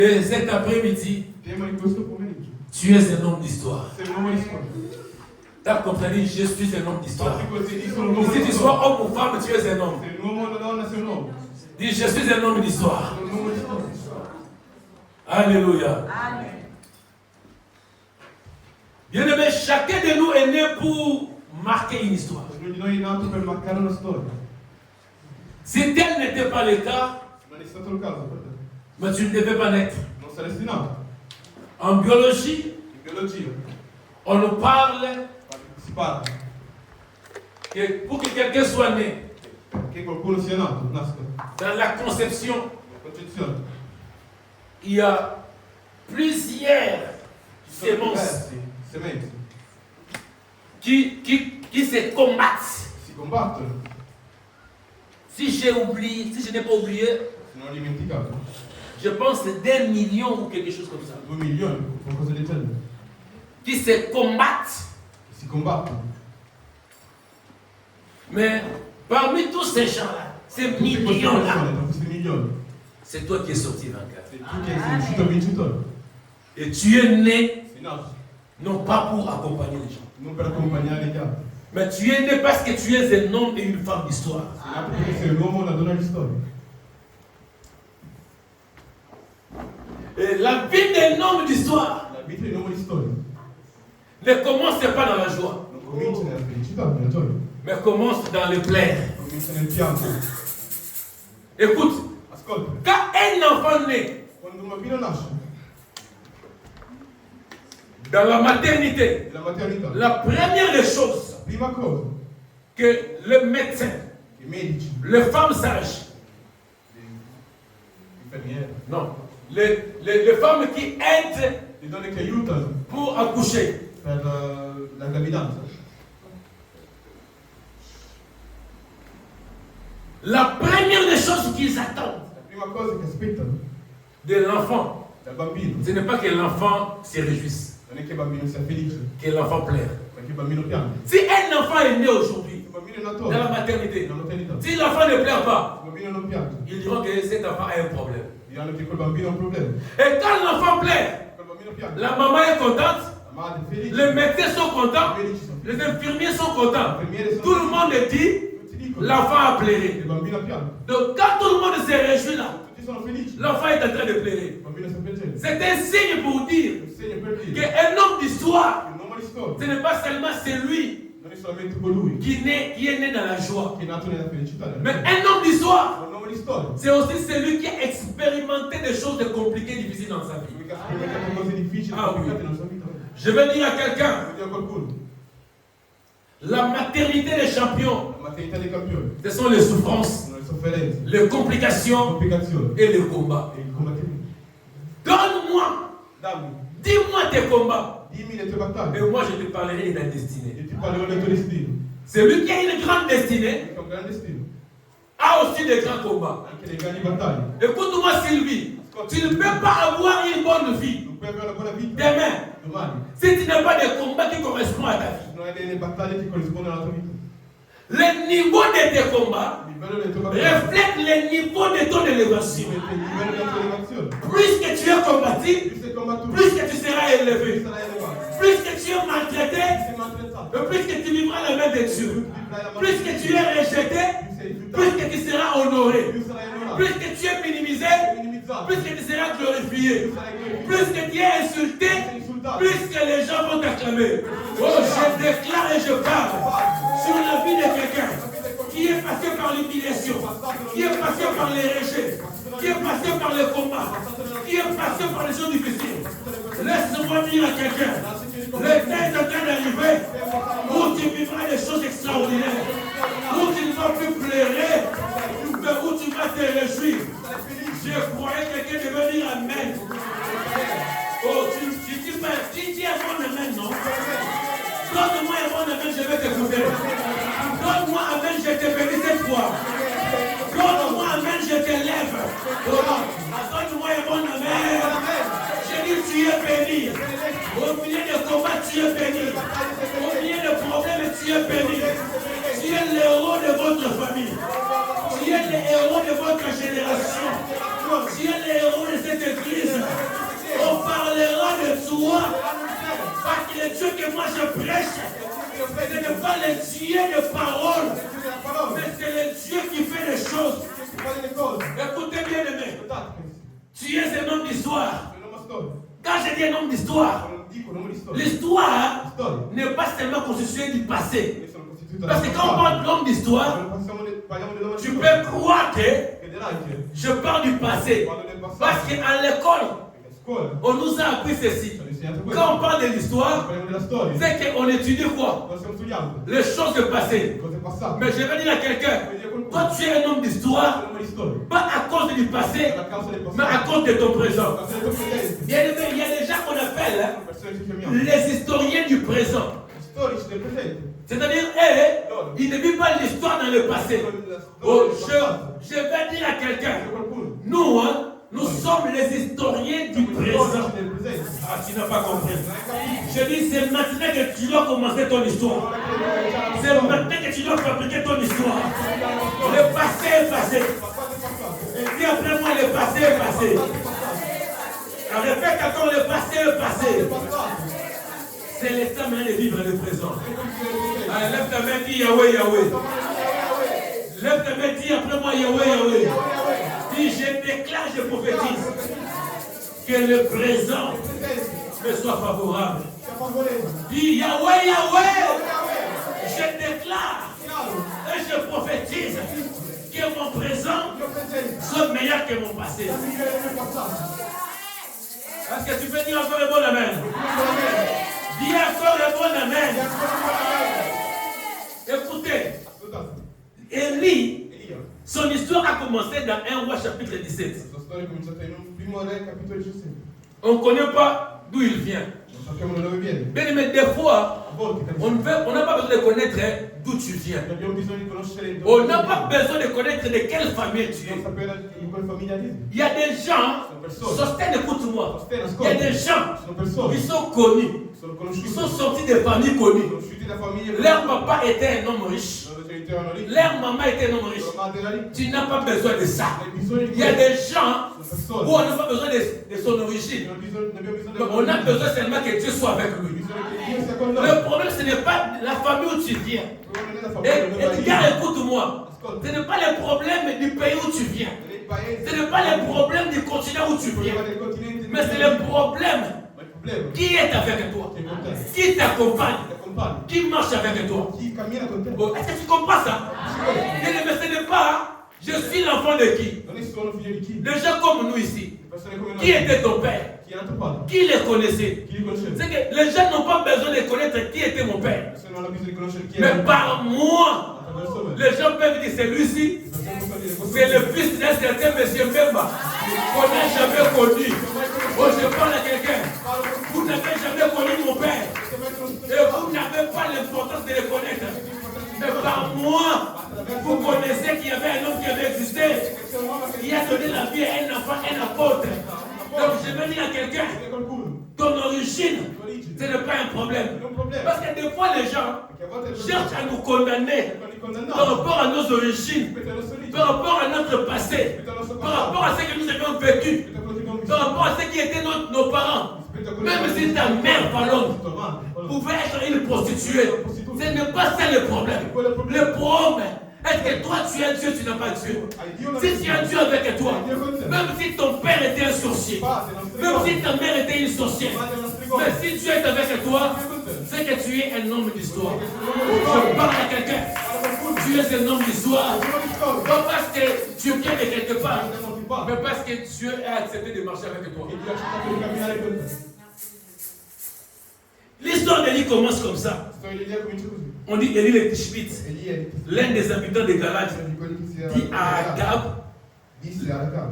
Et cet après-midi, tu es un homme d'histoire. T'as compris, je suis un homme d'histoire. Si tu sois homme ou femme, tu es un homme. Dis, je suis un homme d'histoire. Alléluia. Bien-aimé, chacun de nous est né pour marquer une histoire. Si tel n'était pas le cas, mais tu ne devais pas naître. En biologie, on nous parle que pour que quelqu'un soit né, dans la conception, il y a plusieurs semences qui se combattent. Si j'ai oublié, si je n'ai pas oublié, je pense d'1 million ou quelque chose comme ça. 2 millions, qui se combattent. Mais parmi tous ces gens-là, ces millions-là, c'est toi qui es sorti vainqueur. Et tu es né, non pas pour accompagner les gens. Mais tu es né parce que tu es un homme et une femme d'histoire. Et la vie d'un homme d'histoire ne commence pas dans la joie, mais commence dans le plaire. Écoute, quand un enfant naît dans la maternité, la première des choses que le médecin, les femmes sages, non, les femmes qui aident pour accoucher, la première des choses qu'ils attendent de l'enfant, ce n'est pas que l'enfant se réjouisse, que l'enfant pleure. Si un enfant est né aujourd'hui dans la maternité, si l'enfant ne pleure pas, ils diront que cet enfant a un problème. Et quand l'enfant pleure, la maman est contente, les médecins sont contents, les infirmiers sont contents. Tout le monde dit, l'enfant a pleuré. Donc quand tout le monde se réjouit là, l'enfant est en train de pleurer. C'est un signe pour dire qu'un homme d'histoire, ce n'est pas seulement celui qui est né dans la joie, mais un homme d'histoire, c'est aussi celui qui a expérimenté des choses compliquées, difficiles dans sa vie. Ah oui. Je vais dire à quelqu'un, la maternité des champions, ce sont les souffrances, les complications et les combats. Donne-moi, dis-moi tes combats, et moi je te parlerai de ta destinée. Celui qui a une grande destinée a aussi des grands combats. Écoute-moi Sylvie, tu ne peux pas avoir une bonne vie demain si tu n'as pas de combat qui correspond à ta vie. Le niveau de tes combats reflète le niveau de ton élévation. Plus que tu es combattu, plus que tu seras élevé. Plus que tu es maltraité, plus que tu vivras la main de Dieu. Plus que tu es rejeté, plus que tu seras honoré. Plus que tu es minimisé, plus que tu seras glorifié. Plus que tu es insulté, plus que les gens vont t'acclamer. Oh, je déclare et je parle sur la vie de quelqu'un qui est passé par l'humiliation, qui est passé par les rejets, qui est passé par les combats, qui est passé par les choses difficiles. Laisse-moi dire à quelqu'un, le temps est en train d'arriver où tu vivras des choses extraordinaires, où tu ne vas plus pleurer, mais où tu vas te réjouir. Je croyais que quelqu'un devait dire Amen. Oh, tu dis un bon Amen, non? Donne-moi un bon Amen, je vais t'écouter. Donne-moi Amen, je te bénis cette fois. Donne-moi Amen, je t'élève. Donne-moi un bon Amen. Je dis tu es béni. Au milieu des combats, tu es béni. Au milieu des problèmes, tu es béni. Tu es le héros de votre famille. Tu es le héros de votre génération. Tu es le héros de cette église. un homme d'histoire. Quand je dis un homme d'histoire, l'histoire n'est pas seulement constituée du passé. Parce que quand on parle de l'homme d'histoire, tu peux croire que je parle du passé. Parce qu'à l'école, on nous a appris ceci. Quand on parle de l'histoire, c'est qu'on étudie quoi? Les choses du passé. Mais je vais dire à quelqu'un, toi tu es un homme d'histoire, pas à cause du passé, mais à cause de ton présent. Il y a des gens qu'on appelle les historiens du présent. C'est-à-dire, ils ne vivent pas l'histoire dans le passé. Oh, je vais dire à quelqu'un, nous sommes les historiens du présent. Ah, tu n'as pas compris. Je dis, c'est maintenant que tu dois commencer ton histoire. C'est maintenant que tu dois fabriquer ton histoire. Le passé est passé. Et dis après moi, le passé est passé. Répète encore, le passé est passé. C'est l'état maintenant de vivre le présent. Allez, lève ta main, dis Yahweh, Yahweh. Lève ta main, dis après moi Yahweh, Yahweh. Dis, je déclare, je prophétise que le présent me soit favorable. Dis Yahweh, Yahweh. Je déclare et je prophétise que mon présent soit meilleur que mon passé. Est-ce que tu peux dire encore le bon amen? Dis encore le bon amen. Écoutez, Élie, son histoire a commencé dans 1 Roi chapitre 17. On ne connaît pas d'où il vient. Mais des fois, on n'a pas besoin de connaître d'où tu viens. On n'a pas besoin de connaître de quelle famille tu es. Il y a des gens, Sosten, écoute-moi, il y a des gens qui sont connus, qui sont sortis de familles connues. Leur papa était un homme riche. Leur maman était un homme riche. Tu n'as pas besoin de ça. Il y a des gens où on n'a pas besoin de son origine. On a besoin seulement que Dieu soit avec lui. Le problème, ce n'est pas la famille où tu viens. Et gars, écoute-moi. Ce n'est pas le problème du pays où tu viens. Ce n'est pas le problème du continent où tu viens. Mais c'est le problème. Qui est avec toi? Qui t'accompagne? Qui marche avec toi? Est-ce que tu comprends ça? Mais ce n'est pas, je suis l'enfant de qui? Les gens comme nous ici. Qui était ton père? Qui les connaissait? C'est que les gens n'ont pas besoin de connaître qui était mon père. Mais par moi, les gens peuvent dire celui-ci, c'est le fils d'un certain monsieur Mbemba qu'on n'a jamais connu. Oh, je parle à quelqu'un. Vous n'avez jamais connu mon père. Et vous n'avez pas l'importance de le connaître. Mais par moi, vous connaissez qu'il y avait un homme qui avait existé. Il a donné la vie à un enfant, un apôtre. Donc je veux dire à quelqu'un, ton origine, ce n'est pas un problème. Parce que des fois les gens cherchent à nous condamner par rapport à nos origines, par rapport à notre passé, par rapport à ce que nous avions vécu, par rapport à ce qui étaient nos parents. Même si ta mère Palombe pouvait être une prostituée, ce n'est pas ça le problème. Le problème, est-ce que toi tu es Dieu, tu n'as pas Dieu? Si tu as Dieu avec toi, même si ton père était un sorcier, même si ta mère était une sorcière, mais si Dieu est avec toi, c'est que tu es un homme d'histoire. Je parle à quelqu'un. Tu es un homme d'histoire. Pas parce que tu viens de quelque part, mais parce que Dieu a accepté de marcher avec toi. L'histoire d'Élie commence comme ça. On dit Élie le Tishbite, l'un des habitants de Galade, dit à Agab,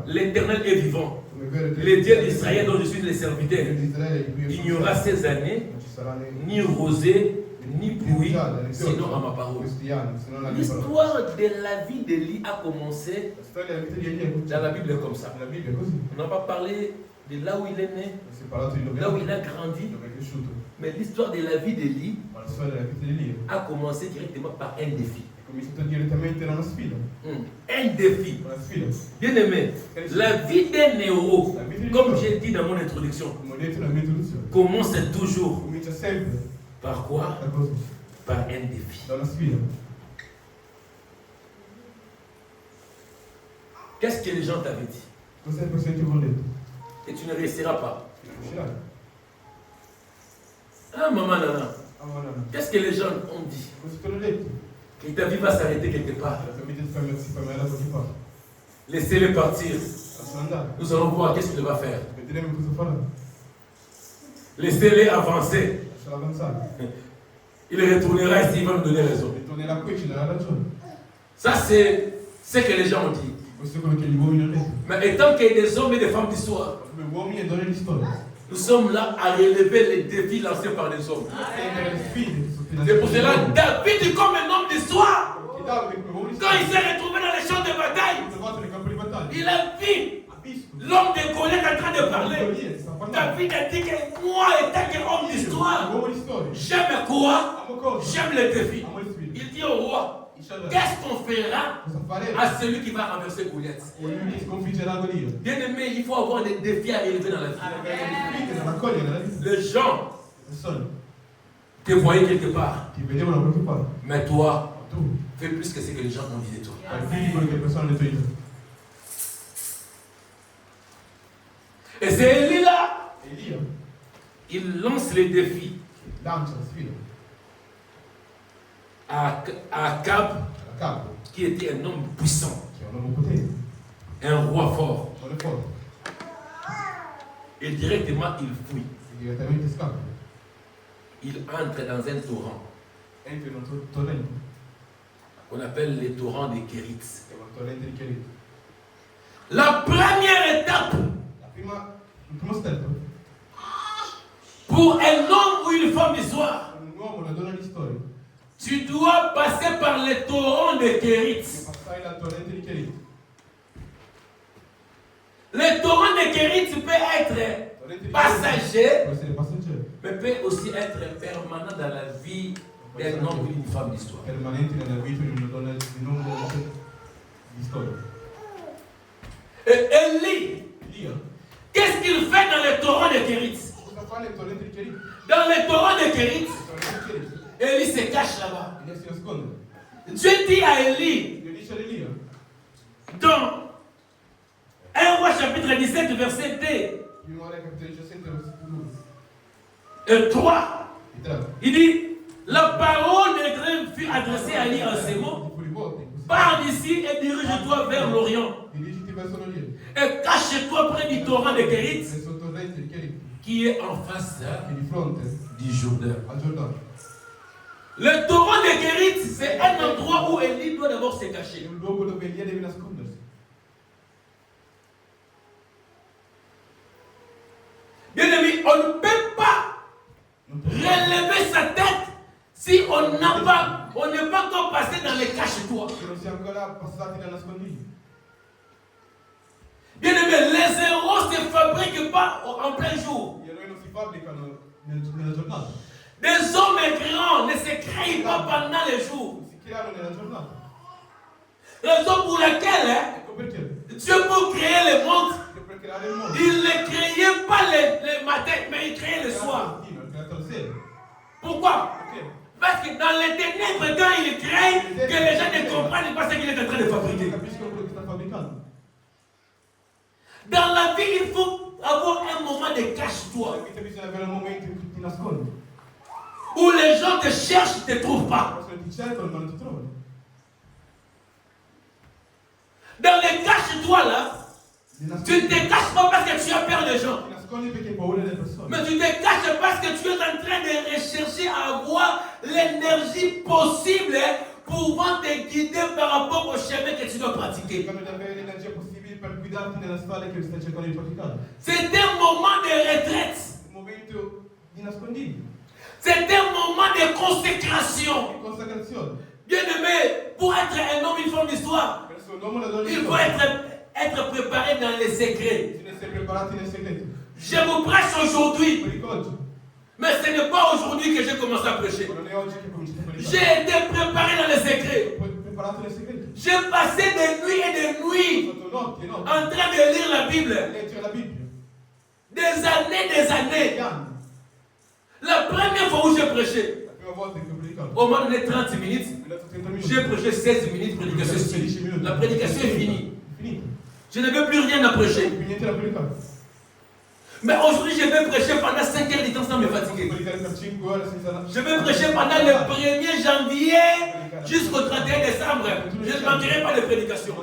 l'Éternel est vivant. Le Dieu d'Israël dont je suis le serviteur, il n'y aura ces années, ni rosée, ni pluie, sinon à ma parole. L'histoire de la vie d'Élie a commencé dans la Bible comme ça. On n'a pas parlé de là où il est né, là où il a grandi. Mais l'histoire de la vie d'Élie a commencé directement par un défi. Un défi. Bien aimé, la vie d'un héros, comme j'ai dit dans mon introduction, commence toujours par quoi? Par un défi. Qu'est-ce que les gens t'avaient dit? et tu ne réussiras pas. Ah, maman, nana. Qu'est-ce que les gens ont dit? Que ta vie va s'arrêter quelque part. Laissez-les partir. Nous allons voir qu'est-ce qu'il va faire. Laissez-les avancer. Il retournera ici, il va nous donner raison. Ça, c'est ce que les gens ont dit. Mais étant qu'il y a des hommes et des femmes d'histoire, nous sommes là à relever les défis lancés par les hommes. C'est pour cela que David, comme un homme d'histoire, quand il s'est retrouvé dans les champs de bataille, il a vu l'homme de Goliath en train de parler. David a dit que moi, étant qu'homme d'histoire, j'aime quoi? J'aime les défis. Il dit au roi, qu'est-ce qu'on fera à celui qui va renverser Goliath? Bien aimé, il faut avoir des défis à relever dans la vie. Les gens te voyaient quelque part. Mais toi, fais plus que ce que les gens ont dit de toi. Et c'est Élie là. Il lance les défis à Akab, qui était un homme puissant, un roi fort. Et directement il fuit. Il entre dans un torrent qu'on appelle les torrents des Kérits. La première étape pour un homme ou une femme d'histoire, tu dois passer par les torrents des Kérits. Les torrents des Kérits peut être passager, mais peut aussi être permanent dans la vie d'un homme ou d'une femme d'histoire. Et Élie, qu'est-ce qu'il fait dans les torrents de Kérits? Dans les torrents de Kérits, Élie se cache là-bas. Dieu dit à Élie, dans 1 Roi chapitre 17, verset 2 et 3, il dit, la parole de l'Éternel fut adressée à Élie en ces mots. Pars d'ici et dirige-toi vers l'Orient. Et cache-toi près du torrent de Kérits, qui est en face du Jourdain. Le torrent de Kérits, c'est un endroit où Élie doit d'abord se cacher. Bien aimé, on ne peut pas relever sa tête si on n'est pas encore passé dans les cache-toi. Bien aimé, les héros ne se fabriquent pas en plein jour. Des hommes grands ne se créent pas pendant les jours. Raison pour laquelle Dieu peut créer le monde. Il ne créait pas le matin, mais il créait le soir. Pourquoi? Parce que dans les ténèbres, quand il crée, que les gens ne comprennent pas ce qu'il est en train de fabriquer. Dans la vie, il faut avoir un moment de cache-toi. Où les gens te cherchent, ne te trouvent pas. Dans les cache-toi là, tu ne te caches pas parce que tu as peur des gens. Mais tu te caches parce que tu es en train de rechercher à avoir l'énergie possible pouvant te guider par rapport au chemin que tu dois pratiquer. C'est un moment de retraite. C'est un moment de consécration. Bien aimé, pour être un homme, une femme d'histoire, il faut être préparé dans les secrets. Je vous prêche aujourd'hui. Mais ce n'est pas aujourd'hui que j'ai commencé à prêcher. J'ai été préparé dans les secrets. J'ai passé des nuits et des nuits en train de lire la Bible. Des années. La première fois où j'ai prêché, au moins donné 30 minutes, j'ai prêché 16 minutes, prédication. La prédication est finie. Je n'avais plus rien à prêcher. Mais aujourd'hui, je vais prêcher pendant 5 heures de temps sans me fatiguer. Je vais prêcher pendant le 1er janvier jusqu'au 31 décembre. Je ne manquerai pas de prédication.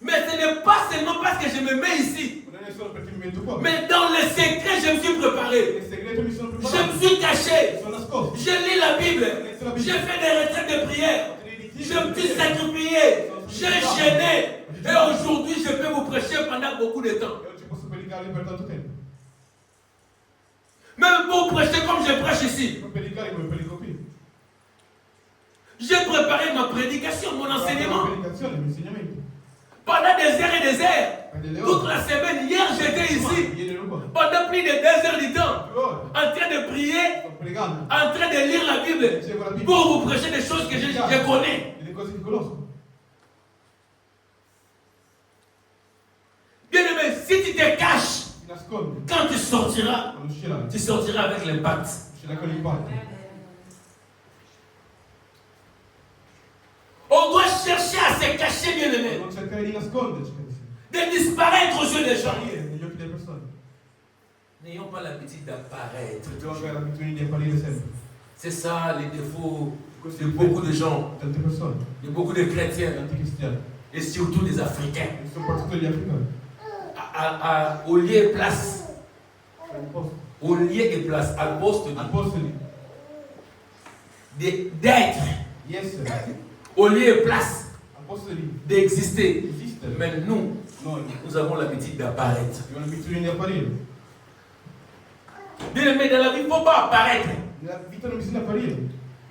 Mais ce n'est pas seulement parce que je me mets ici. Mais dans le secret, je me suis préparé. Je me suis caché. Je lis la Bible. J'ai fait des retraites de prière. Je me suis sacrifié. J'ai gêné. Et aujourd'hui, je peux vous prêcher pendant beaucoup de temps. Même pour prêcher comme je prêche ici. J'ai préparé ma prédication, mon enseignement. Pendant des heures et des heures. Toute la semaine, hier j'étais ici. Pendant plus de 2 heures du temps. En train de prier. En train de lire la Bible. Pour vous prêcher des choses que je connais. Bien aimé, si tu te caches, quand tu sortiras avec l'impact. On doit chercher à se cacher, bien aimé. De disparaître aux yeux des gens. N'ayons pas l'habitude d'apparaître. C'est ça les défauts de beaucoup de gens, de beaucoup de chrétiens, et surtout des Africains. Au lieu et place. Au lieu et place, à poste d'être. Au lieu et place d'exister. Mais nous avons l'habitude d'apparaître. Bien aimé, dans la vie, il ne faut pas apparaître.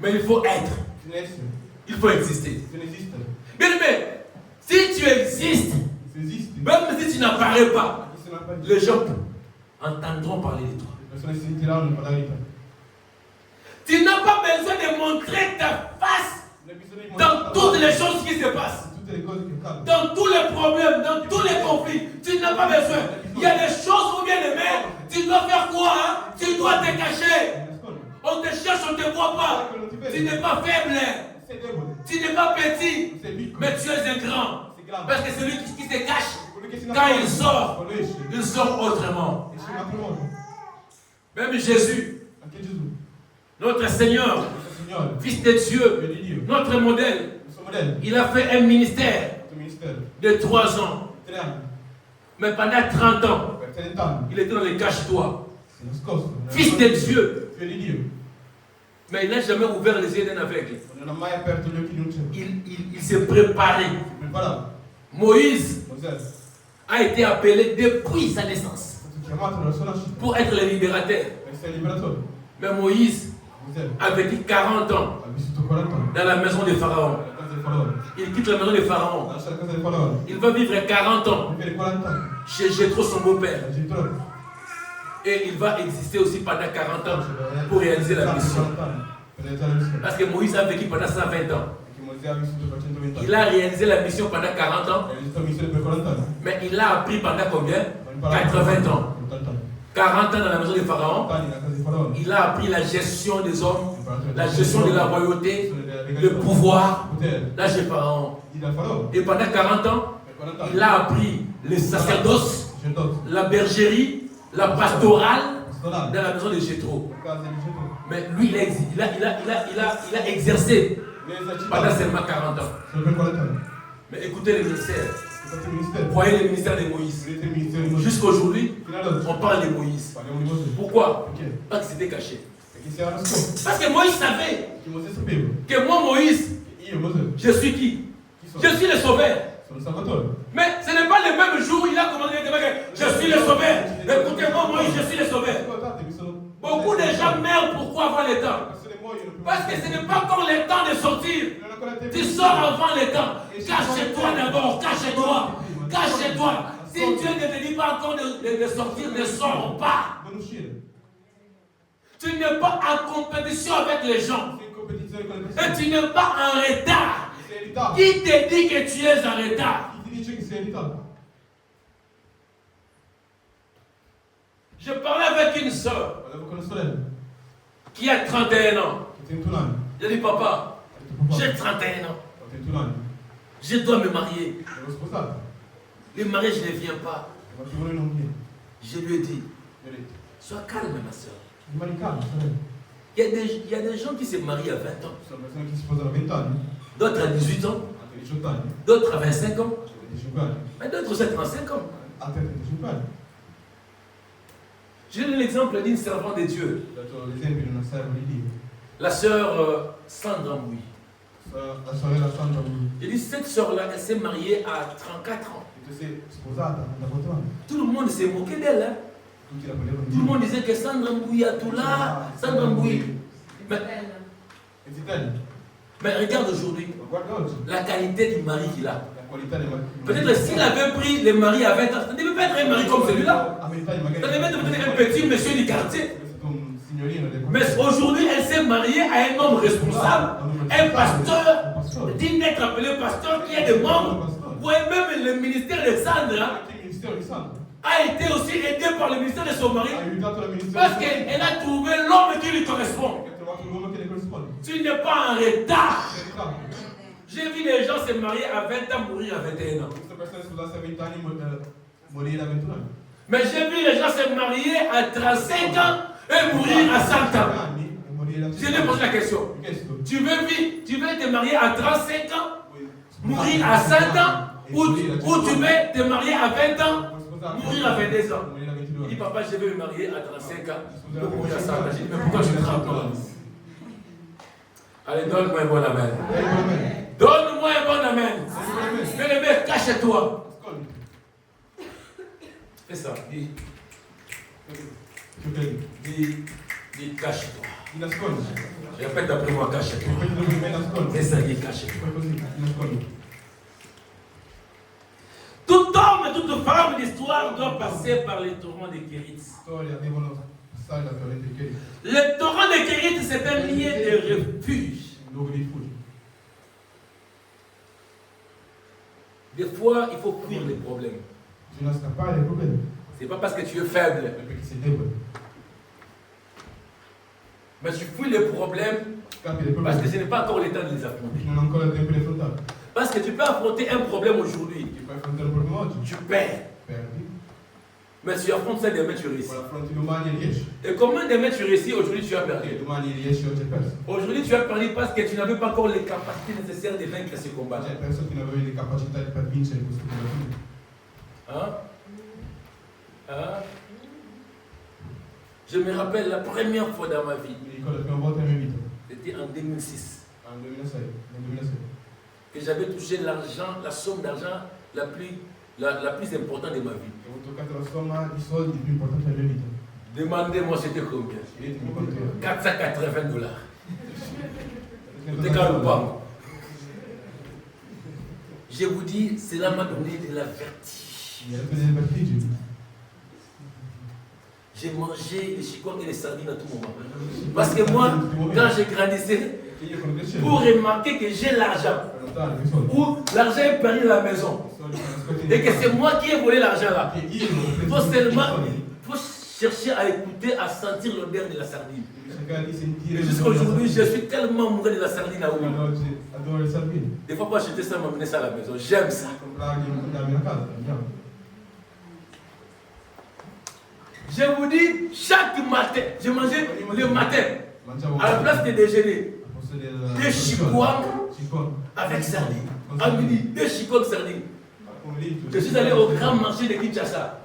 Mais il faut être. Il faut exister. Bien aimé, si tu existes, même si tu n'apparais pas, les gens entendront parler de toi. Tu n'as pas besoin de montrer ta face dans toutes les choses qui se passent. Dans tous les problèmes, dans tous les conflits. Tu n'as pas besoin. Il y a des choses où, bien aimé, tu dois faire quoi, hein? Tu dois te cacher. On te cherche, on ne te voit pas. Tu n'es pas faible. Tu n'es pas petit. Mais tu es un grand. Parce que celui qui se cache, quand il sort autrement. Même Jésus, notre Seigneur, Fils de Dieu, notre modèle, il a fait un ministère de 3 ans. Mais pendant 30 ans, il était dans les cache-toi. Fils de Dieu. Mais il n'a jamais ouvert les yeux d'un aveugle. Il s'est préparé. Moïse a été appelé depuis sa naissance pour être le libérateur. Mais Moïse a vécu 40 ans dans la maison de Pharaon. Il quitte la maison de Pharaon. Il va vivre 40 ans chez Jéthro, son beau-père. Et il va exister aussi pendant 40 ans pour réaliser la mission. Parce que Moïse a vécu pendant 120 ans. Il a réalisé la mission pendant 40 ans. Mais il a appris pendant combien? 80 ans. 40 ans dans la maison de Pharaon. Il a appris la gestion des hommes, la gestion de la royauté, le pouvoir. Là chez Pharaon. Et pendant 40 ans, il a appris le sacerdoce, la bergerie, la pastorale dans la maison de Jéthro. Mais lui, il a exercé pendant seulement 40 ans. Mais écoutez le ministère. Voyez le ministère de Moïse. Jusqu'aujourd'hui, on parle de Moïse. Pourquoi? Parce que c'était caché. Parce que Moïse savait que moi, Moïse, je suis qui? Je suis le sauveur. Mais ce n'est pas le même jour où il a commandé de dire je suis le sauveur. Écoutez-moi, Moïse, je suis le sauveur. Beaucoup de gens meurent pourquoi avant le temps? Parce que ce n'est pas encore le temps de sortir. Tu sors avant le temps. Cache-toi d'abord, cache-toi. Cache-toi. Si Dieu ne te dit pas encore de sortir, ne sors pas. Tu n'es pas en compétition avec les gens. Et tu n'es pas en retard. Qui te dit que tu es en retard? Je parlais avec une soeur qui a 31 ans. Je dis, papa, j'ai 31 ans. Je dois me marier. Le mariage ne vient pas. Je lui ai dit, sois calme, ma soeur. Il y a des gens qui se marient à 20 ans. D'autres à 18 ans. D'autres à 25 ans. Mais d'autres à 35 ans. Je donne l'exemple d'une servante de Dieu. La sœur Sandra Mouy. Il dit, cette sœur-là, elle s'est mariée à 34 ans. Tout le monde s'est moqué d'elle. Hein? Tout le monde disait que Sandra Mouy a tout là. Sandra Mouy. Mais regarde aujourd'hui la qualité du mari qu'il a. Peut-être s'il avait pris les maris à 20 ans, ça ne devait pas être un mari comme celui-là. Ça devait être peut-être un petit monsieur du quartier. Mais aujourd'hui, elle s'est mariée à un homme responsable, un pasteur, digne d'être appelé pasteur, qui a des membres. Vous voyez, même le ministère de Sandra a été aussi aidé par le ministère de son mari parce qu'elle a trouvé l'homme qui lui correspond. Tu n'es pas en retard. J'ai vu les gens se marier à 20 ans, mourir à 21 ans. Mais j'ai vu les gens se marier à 35 ans et mourir à 100 ans. Je lui ai posé la question. Tu veux te marier à 35 ans, mourir à 100 ans, ou tu veux te marier à 20 ans, mourir à 22 ans? Il dit, papa, je vais me marier à 35 ans, pour mourir à 100 ans. Je dis, mais pourquoi je tremble? Allez, donne-moi un bon amen. Donne-moi un bon amen. Mais le mec, cache-toi. Fais ça. Dis cache-toi. Répète après moi, cache-toi. Fais ça, dis cache-toi. Tout homme et toute femme d'histoire doit passer par les torrents de Kérit. Le torrent de Kérit, c'est un lieu de refuge. Des fois, il faut fuir les problèmes. C'est pas parce que tu es faible. Mais tu fuis les problèmes parce que ce n'est pas encore le temps de les affronter. Parce que tu peux affronter un problème aujourd'hui. Tu perds. Mais tu affrontes ça demain, tu réussis. Et comment demain tu réussis, aujourd'hui tu as perdu. Aujourd'hui tu as perdu parce que tu n'avais pas encore les capacités nécessaires de vaincre ce combat. Hein? Hein? Je me rappelle la première fois dans ma vie. C'était en 2006. Que j'avais touché l'argent, la somme d'argent la plus importante de ma vie. Demandez-moi c'était combien? $480. C'était quand pas. Je vous dis, cela m'a donné de la vertige. J'ai mangé les chicots et les sardines à tout moment. Parce que moi, quand je grandissais, pour remarquer que j'ai l'argent, ou l'argent est perdu à la maison, et que c'est moi qui ai volé l'argent là, il faut seulement chercher à écouter, à sentir l'odeur de la sardine. Et jusqu'aujourd'hui, je suis tellement amoureux de la sardine à Oumi. Des fois, pour acheter ça, m'amener ça à la maison. J'aime ça. Je vous dis, chaque matin, je mangeais le matin, à la place de déjeuner, des chicoins avec sardines. À midi, des chicots de sardines. Je suis allé au grand marché de Kinshasa,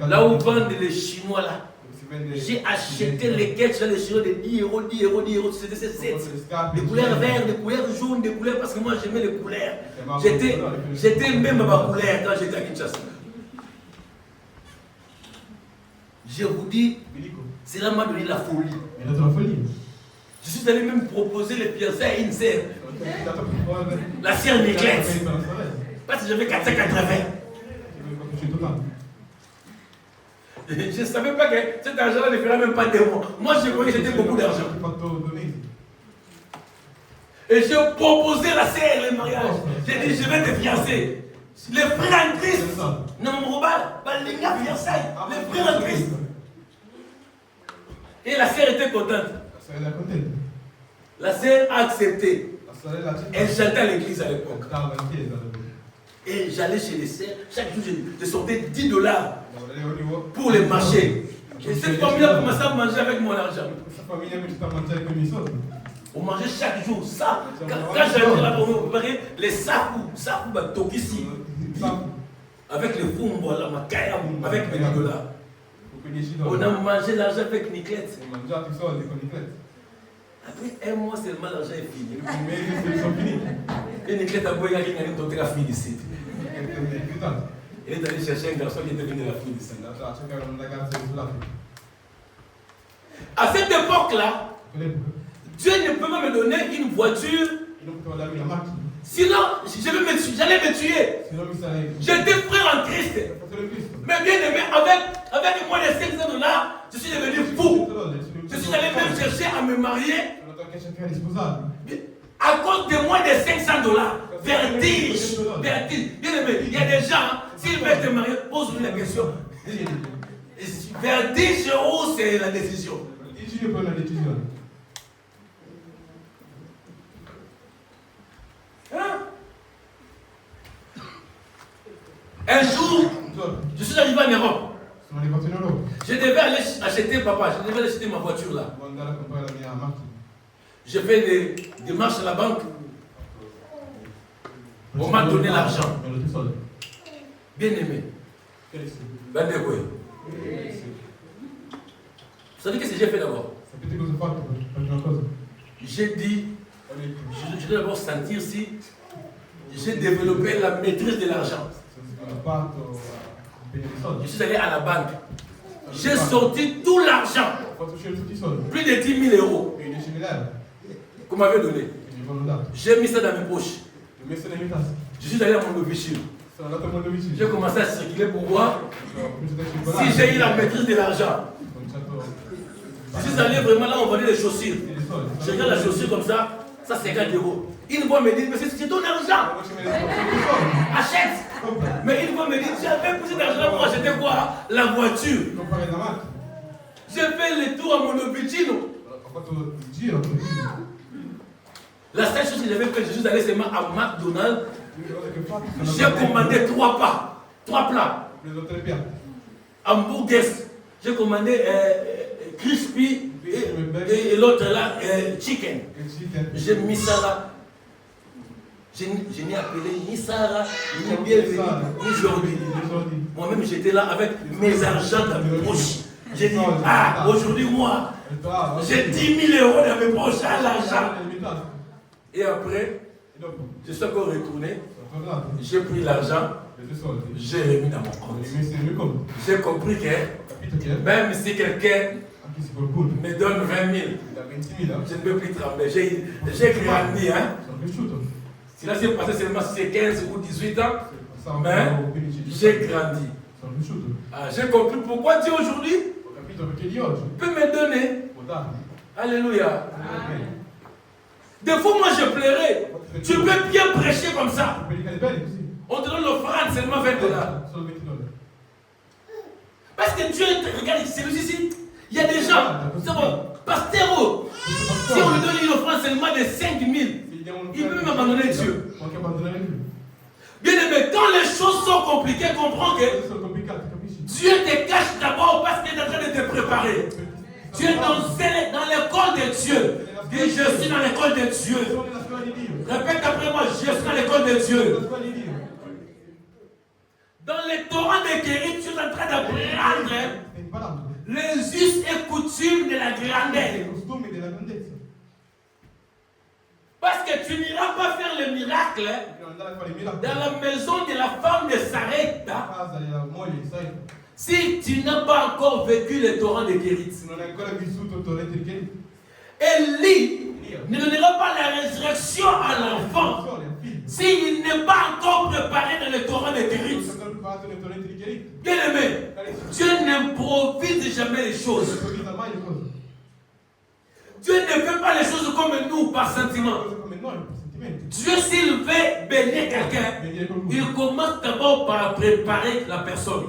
là où vendent les Chinois là. J'ai acheté les quêtes sur les Chinois de 10 euros, 10 euros, 10 euros. C'était ces sets. Des couleurs vertes, des couleurs jaunes, des couleurs, parce que moi j'aimais les couleurs. J'étais même à ma couleur quand j'étais à Kinshasa. Je vous dis, cela m'a donné la folie. Je suis allé même proposer les fiançailles à une sœur. La sœur Niclette. Parce que j'avais 480. Je ne savais pas que cet argent-là ne ferait même pas des mois. Moi, je croyais que c'était beaucoup d'argent. Et j'ai proposé la sœur le mariage. J'ai dit, je vais te fiancer. Les frères en Christ. Non, mon robal, les gars fiançailles. Les frères en Christ. Et la sœur était contente. La sœur a accepté. Elle chantait à l'église à l'époque. Et j'allais chez les serfs. Chaque jour, je sortais $10 pour les marchés. Et cette famille-là commençait à manger avec mon argent. On mangeait chaque jour ça. Quand j'allais là, on préparait les sakou tokisi. Avec les fumbo, la makaya, avec mes $10. On a mangé l'argent avec Niclette. Après un mois seulement, l'argent est fini. Et Niclette a besoin de tenter la fille d'ici. Il est allé chercher un garçon qui était venu de la fille d'ici. À cette époque-là, Dieu ne peut pas me donner une voiture. Sinon, j'allais me tuer. J'étais frère en Christ. Mais bien aimé, avec moins de $500, je suis devenu fou. Je suis allé même chercher à me marier. À cause de moins de $500. Vertige. Bien aimé, il y a des gens, s'ils veulent te marier, pose-lui la question. Vers 10 euros, c'est la décision. Hein? Un jour, je suis arrivé en Europe. Je devais aller acheter, papa, je devais aller acheter ma voiture là. J'ai fait des démarches à la banque. On m'a donné l'argent. Bien aimé. Vous savez qu'est-ce que j'ai fait d'abord? J'ai dit, je dois d'abord sentir si j'ai développé la maîtrise de l'argent. Je suis allé à la banque. J'ai sorti tout l'argent. Plus de 10 000 euros. Qu'on m'avait donné. J'ai mis ça dans mes poches. Je suis allé à mon officier. J'ai commencé à circuler pour voir si j'ai eu la maîtrise de l'argent. Je suis allé vraiment là, on vendait des chaussures. Je regarde la chaussure comme ça, ça c'est 50 euros. Une fois me dit, mais c'est ton argent. Achète. Mais une fois me dit, j'avais plus d'argent pour acheter quoi? La voiture. J'ai fait le tour à mon officino. La seule chose que j'avais fait, je suis allé seulement à McDonald's. J'ai commandé 3 plats. Hamburgers. J'ai commandé crispy et l'autre là, chicken. J'ai mis ça là. Je n'ai appelé ni Sarah, ni Bienvenue, ni Jordi. Moi-même j'étais là avec mes argents dans mes poches. J'ai dit, aujourd'hui moi, j'ai 10 000 euros dans mes poches à l'argent. Et après, je suis encore retourné. J'ai pris l'argent, j'ai remis dans mon compte. J'ai compris que même si quelqu'un me donne 20 000, je ne peux plus trembler. J'ai grandi. Hein? Si là c'est passé seulement si c'est 15 ou 18 ans, mais j'ai grandi. J'ai compris pourquoi Dieu aujourd'hui peut me donner. Alléluia. Des fois, moi je plairais. Tu peux bien prêcher comme ça. On te donne l'offrande seulement $20. Parce que Dieu, regarde, c'est ici. Il y a des gens, c'est bon, pasteur, si on lui donne une offrande seulement de 5 000, il peut même abandonner Dieu. Bien aimé, quand les choses sont compliquées, comprends que Dieu te cache d'abord parce qu'il est en train de te préparer. Tu es dans l'école de Dieu. Dis, je suis dans l'école de Dieu. Répète après moi, je suis dans l'école de Dieu. Dans les torrents de Kérit, tu es en train d'apprendre les us et coutumes de la grandeur. Parce que tu n'iras pas faire le miracle dans la maison de la femme de Sarepta si tu n'as pas encore vécu les torrents de Kérit. Élie ne donnera pas la résurrection à l'enfant s'il n'est pas encore préparé dans le torrent de Kérit. Bien aimé, Dieu n'improvise jamais les choses. Dieu ne fait pas les choses comme nous par sentiment. Dieu, s'il veut bénir quelqu'un, il commence d'abord par préparer la personne.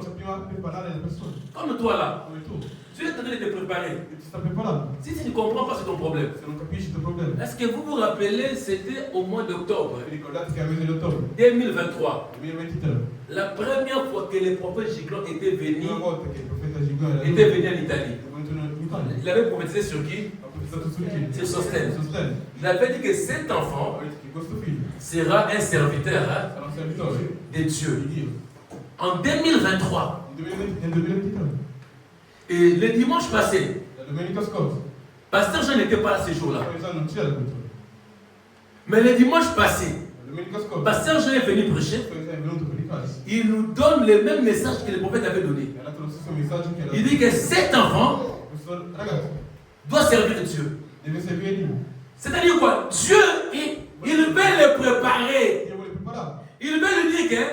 Comme toi là. Dieu est train de te préparer. Si tu ne comprends pas, c'est ton problème. Est-ce que vous vous rappelez, c'était au mois d'octobre 2023. La première fois que le prophète Giglon était venu en Italie. Il avait prophétisé sur qui? Sur Sostène. Il avait dit que cet enfant sera un serviteur de Dieu. En 2023. Et le dimanche passé, Pasteur Jean n'était pas là ce jour-là. Mais le dimanche passé, Pasteur Jean est venu prêcher. Il nous donne le même message que le prophète avait donné. Il dit que cet enfant doit servir Dieu. C'est-à-dire quoi? Dieu, il veut le préparer. Il veut lui dire que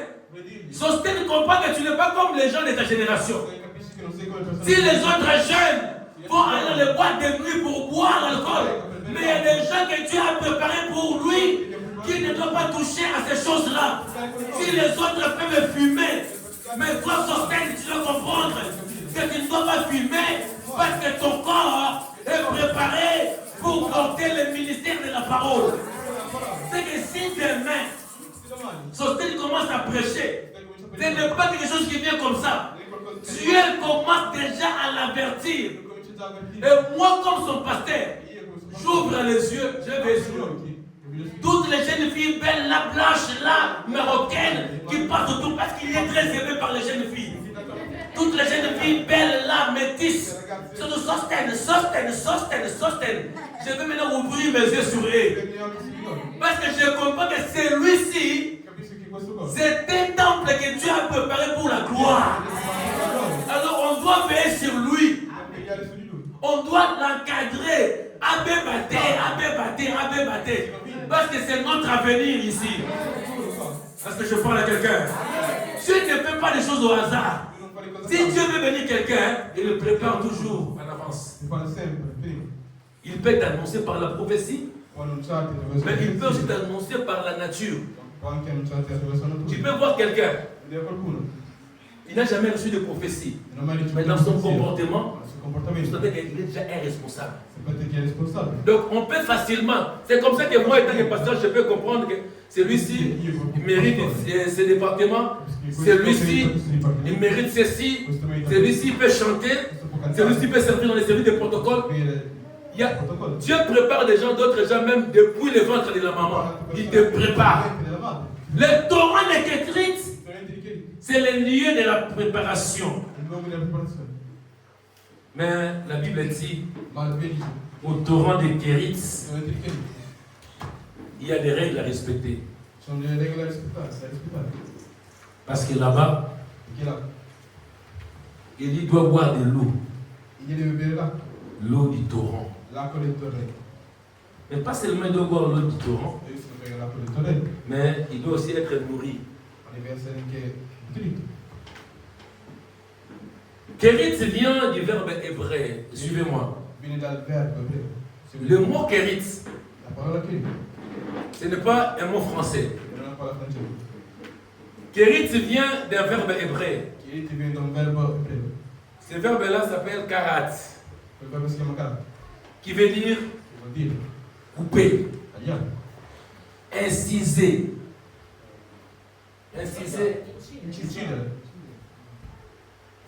Sostène comprend que tu n'es pas comme les gens de ta génération. Si les autres jeunes vont aller dans les boîtes de nuit pour boire l'alcool, mais il y a des gens que Dieu a préparés pour lui qui ne doivent pas toucher à ces choses-là. Si les autres peuvent fumer, mais toi, Sostène, tu dois comprendre que tu ne dois pas fumer parce que ton corps est préparé pour porter le ministère de la parole. C'est que si demain, Sostène commence à prêcher, ce n'est pas quelque chose qui vient comme ça. Dieu commence déjà à l'avertir. Et moi, comme son pasteur, j'ouvre les yeux, je vais sur lui. Toutes les jeunes filles belles, là, blanches, là, marocaines, qui passent autour parce qu'il est très aimé par les jeunes filles. Toutes les jeunes filles belles, là, métisses, sont de Sostène. Je vais maintenant ouvrir mes yeux sur eux. Parce que je comprends que celui-ci, c'est un temple que Dieu a préparé pour la gloire. Alors on doit veiller sur lui. On doit l'encadrer. Abbé Baté. Parce que c'est notre avenir ici. Parce que je parle à quelqu'un. Dieu ne fait pas les choses au hasard. Si Dieu veut venir quelqu'un, il le prépare toujours en avance. Il peut t'annoncer par la prophétie, mais il peut aussi t'annoncer par la nature. Tu peux voir quelqu'un, il n'a jamais reçu de prophétie, mais dans son comportement, vous savez qu'il est déjà irresponsable. Donc on peut facilement, c'est comme ça que moi, étant que pasteur, je peux comprendre que celui-ci, il mérite ses départements, celui-ci, il mérite ceci, celui-ci, il peut chanter, celui-ci peut servir dans les services de protocole. Dieu prépare des gens, d'autres gens même depuis le ventre de la maman. Il te prépare. Le torrent de Kérit, c'est le lieu de la préparation. Mais la Bible dit, au torrent de Kérit, il y a des règles à respecter. Parce que là-bas, il doit boire de l'eau. L'eau du torrent. Mais pas seulement il doit boire l'eau du torrent, mais il doit aussi être nourri. Kérit vient du verbe hébreu. Suivez-moi. Le mot kérit, ce n'est pas un mot français. Kérit vient d'un verbe hébreu. Ce verbe-là s'appelle karat, qui veut dire couper, inciser.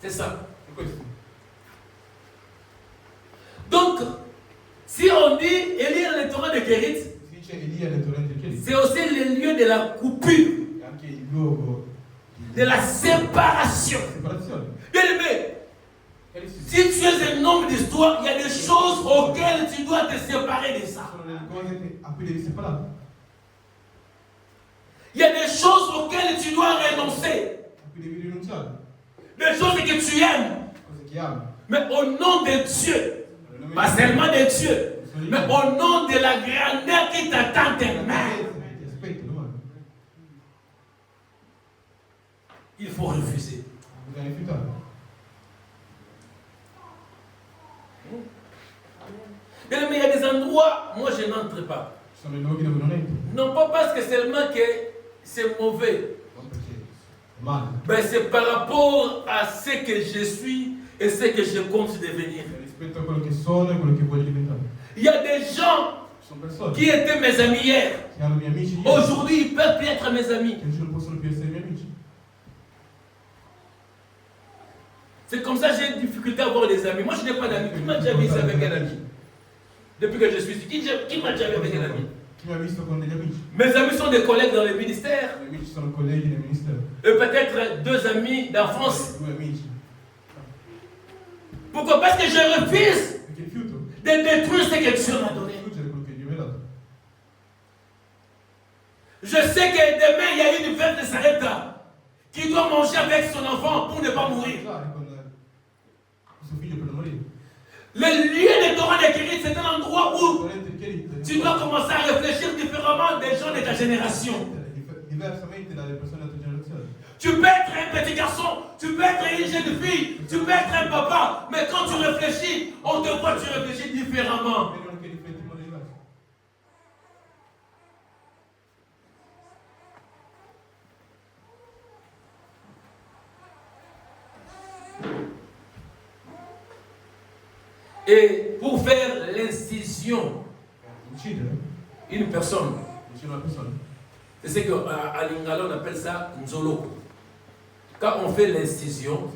C'est ça. Donc, si on dit élire le torrent de Kérit, c'est aussi le lieu de la coupure, de la séparation. Bien aimé, si tu es un homme d'histoire, il y a des choses auxquelles tu dois te séparer de ça. Il y a des choses auxquelles tu dois renoncer. Des choses que tu aimes. Mais au nom de Dieu, pas seulement de Dieu, mais au nom de la grandeur qui t'attend tes mains, il faut refuser. Mais il y a des endroits, moi je n'entre pas. Non pas parce que seulement que c'est mauvais. Mais c'est par rapport à ce que je suis et ce que je compte devenir. Il y a des gens qui étaient mes amis hier. Aujourd'hui, ils peuvent plus être mes amis. C'est comme ça que j'ai une difficulté à avoir des amis. Moi, je n'ai pas d'amis. Qui m'a déjà vu avec un ami? Depuis que je suis ici, qui m'a déjà vu avec un ami? Mes amis sont des collègues dans le ministère. Et peut-être 2 amis d'enfance. Pourquoi? Parce que je refuse de détruire ce que Dieu m'a donné. Je sais que demain, il y a une veuve de Sarepta qui doit manger avec son enfant pour ne pas mourir. Le lieu de Torah de Kérit, c'est un endroit où tu dois commencer à réfléchir différemment des gens de ta génération. Tu peux être un petit garçon, tu peux être une jeune fille, tu peux être un papa, mais quand tu réfléchis, on te voit, tu réfléchis différemment. Et pour faire l'incision, une personne, c'est ce qu'à Lingala on appelle ça Nzolo. Quand on fait l'incision,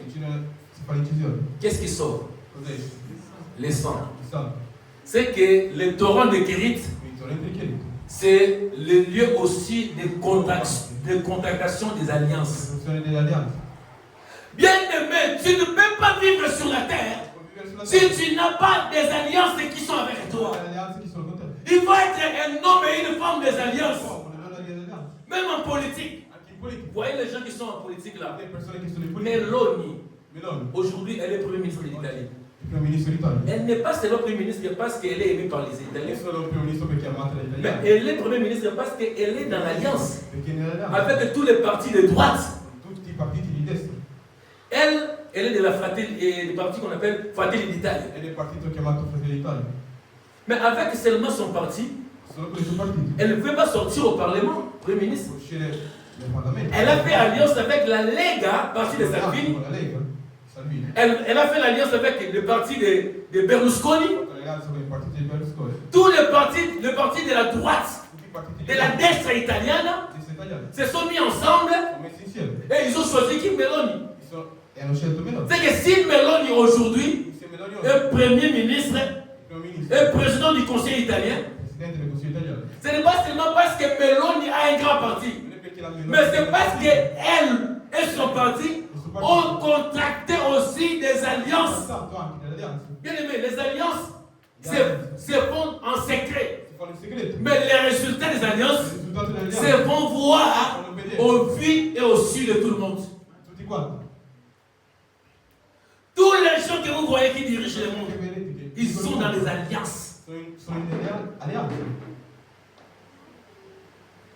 qu'est-ce qui sort? Les sangs. C'est que le torrent de Kérit, c'est le lieu aussi de contractation des alliances. Bien aimé, tu ne peux pas vivre sur la terre si tu n'as pas des alliances qui sont avec toi. Il faut être un homme et une femme des alliances. Même en politique. Vous voyez les gens qui sont en politique là. Meloni, aujourd'hui, elle est Premier ministre de l'Italie. Elle n'est pas seulement Premier ministre parce qu'elle est aimée par les Italiens. Mais elle est Premier ministre parce qu'elle est dans l'alliance avec tous les partis de droite. Elle est de la du parti qu'on appelle Fratelli d'Italie. Mais avec seulement son parti, elle ne peut pas sortir au Parlement, Premier ministre. Elle a fait alliance avec la Lega, parti de Salvini. Elle a fait l'alliance avec le parti de Berlusconi. Tous les partis de la droite, de la destra italienne, se sont mis ensemble et ils ont choisi qui? Meloni. C'est que si Meloni aujourd'hui est Premier ministre et président du Conseil italien, ce n'est pas seulement parce que Meloni a un grand parti, mais c'est parce qu'elle et son parti ont contracté aussi des alliances. Bien aimé, les alliances se font en secret. Mais les résultats des alliances se font voir au vu et au su de tout le monde. Tous les gens que vous voyez qui dirigent le monde, ils sont dans les alliances.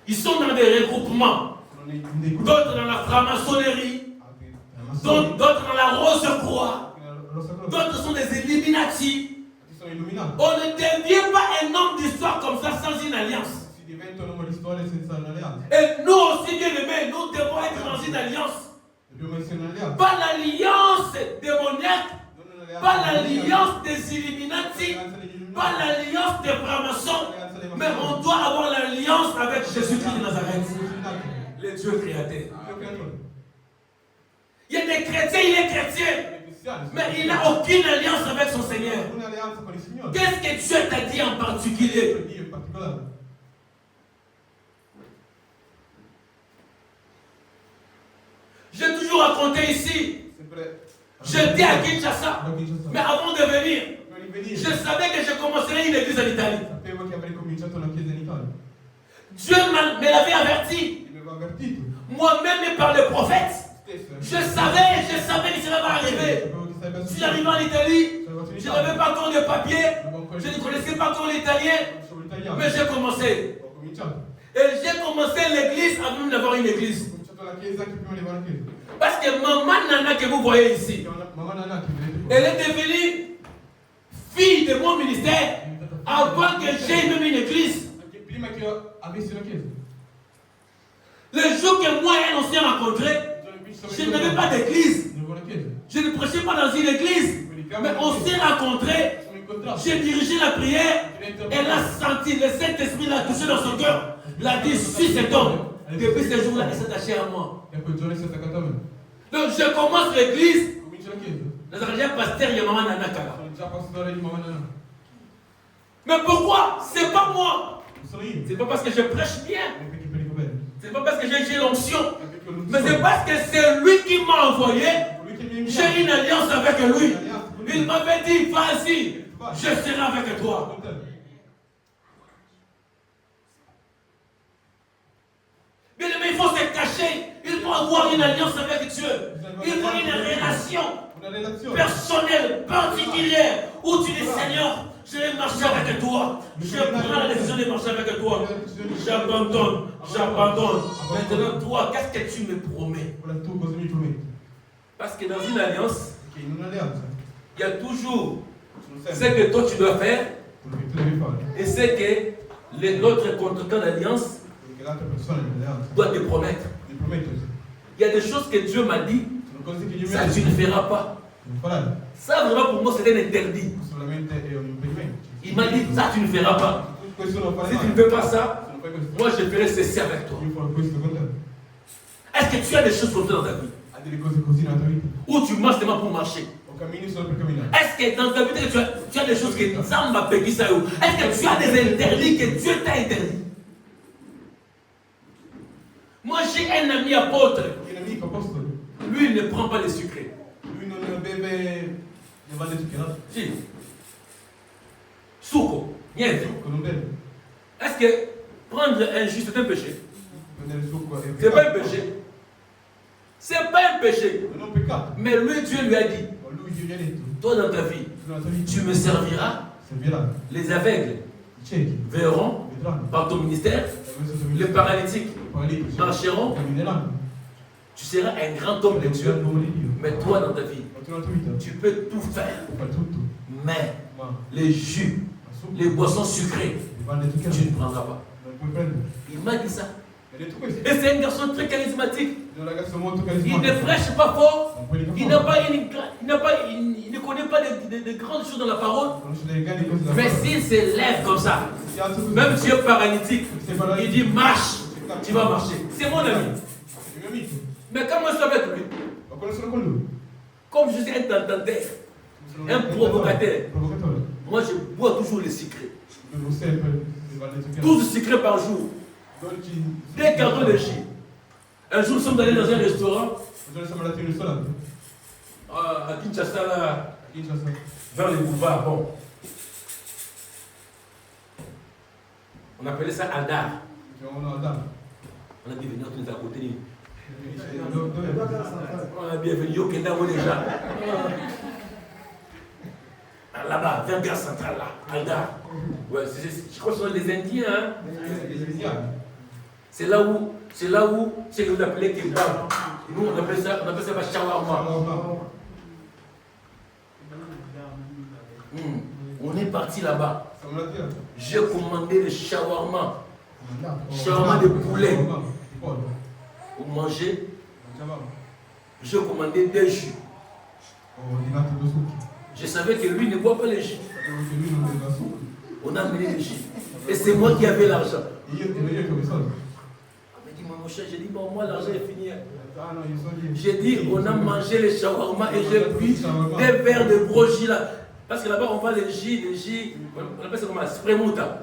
Ils sont dans des regroupements. D'autres dans la franc-maçonnerie. D'autres dans la Rose-Croix. D'autres sont des Illuminati. On ne devient pas un homme d'histoire comme ça sans une alliance. Et nous aussi, bien aimés, nous devons être dans une alliance. Pas l'alliance démoniaque, pas l'alliance des Illuminati, pas l'alliance des francs-maçons, mais on doit avoir l'alliance avec Jésus-Christ de Nazareth, le Dieu créateur. Il y a des chrétiens, il est chrétien, mais il n'a aucune alliance avec son Seigneur. Qu'est-ce que Dieu t'a dit en particulier? J'ai toujours raconté ici. J'étais à Kinshasa. Mais avant de venir, je savais que je commencerais une église en Italie. Dieu me l'avait averti. Moi-même par le prophète. Je savais que ça va arriver. Si j'arrivais en Italie, je n'avais pas encore de papier. Je ne connaissais pas encore l'italien. Mais j'ai commencé. Et j'ai commencé l'église avant même d'avoir une église. Parce que maman Nana que vous voyez ici, elle est devenue fille de mon ministère avant que j'aie même une église. Le jour que moi et un ancien rencontré, je n'avais pas d'église. Je ne prêchais pas dans une église, mais on s'est rencontrés. J'ai dirigé la prière. Elle a senti, le Saint-Esprit l'a touché dans son cœur. Il a dit, suis cet homme. Depuis ce jour-là, il s'est attaché à moi. Donc je commence l'église. Dans un pasteur, il y a maman Nanakala. Mais pourquoi? C'est pas moi. C'est pas parce que je prêche bien. C'est pas parce que j'ai l'onction. Mais c'est parce que c'est lui qui m'a envoyé. J'ai une alliance avec lui. Il m'avait dit, vas-y, je serai avec toi. Bien aimé, il faut se cacher. Il faut avoir une alliance avec Dieu. Il faut une relation personnelle, particulière, où tu dis, Seigneur, je vais marcher avec toi. Je prends la décision de marcher avec toi. J'abandonne. Maintenant, toi, qu'est-ce que tu me promets? Parce que dans une alliance, il y a toujours ce que toi tu dois faire et ce que l'autre contre-camp d'alliance doit te promettre. Il y a des choses que Dieu m'a dit, ça tu ne feras pas. Ça vraiment pour moi c'était un interdit. Il m'a dit ça tu ne feras pas. Si tu ne fais pas ça, moi je ferai ceci avec toi. Est-ce que tu as des choses comme ça dans ta vie? Où tu marches seulement pour marcher? Est-ce que dans ta vie tu as des choses que ça m'a payé ça? Est-ce que tu as des interdits que Dieu t'a interdit? Moi j'ai un ami apôtre. Lui il ne prend pas les sucrés. Si. Souko. Est-ce que prendre un jus c'est un péché? C'est pas un péché. C'est pas un péché. Mais lui, Dieu lui a dit, toi dans ta vie, tu me serviras. Les aveugles verront par ton ministère. Les paralytiques marcheront. Tu seras un grand homme de Dieu. Mais toi dans ta vie, tu peux tout faire. Mais les jus, les boissons sucrées, tu ne prendras pas. Il m'a dit ça. Et c'est un garçon très charismatique. Il ne prêche pas fort. Il ne connaît pas de grandes choses dans la parole. Mais s'il se lève comme ça, même si il est paralytique, il dit marche, tu vas marcher. C'est mon ami. Mais comment je suis avec lui? Comme je suis un tentateur, un provocateur, moi je bois toujours les secrets. 12 secrets par jour. Des cartons de jus. Un jour, nous sommes allés dans un restaurant à Kinshasa, là, vers les boulevards. Bon. On appelait ça Aldar. On a dit venir tous à côté. On a bien venu au Kenda déjà. Là-bas, vers Gare Centrale, là, Aldar. Ouais, je crois que ce sont les Indiens. Hein? C'est là où, c'est que vous appelez kebab. Nous, on appelle ça shawarma. On est parti là-bas. J'ai commandé le shawarma. Shawarma de poulet. Pour manger, j'ai commandé 2 jus. Je savais que lui ne boit pas les jus. On a amené les jus. Et c'est moi qui avais l'argent. Mon cher, j'ai dit, bon, moi l'argent est fini. J'ai dit, on a mangé les shawarma et j'ai pris des verres de brogi là. Parce que là-bas, on vend les jus, on appelle ça comme un spremuta.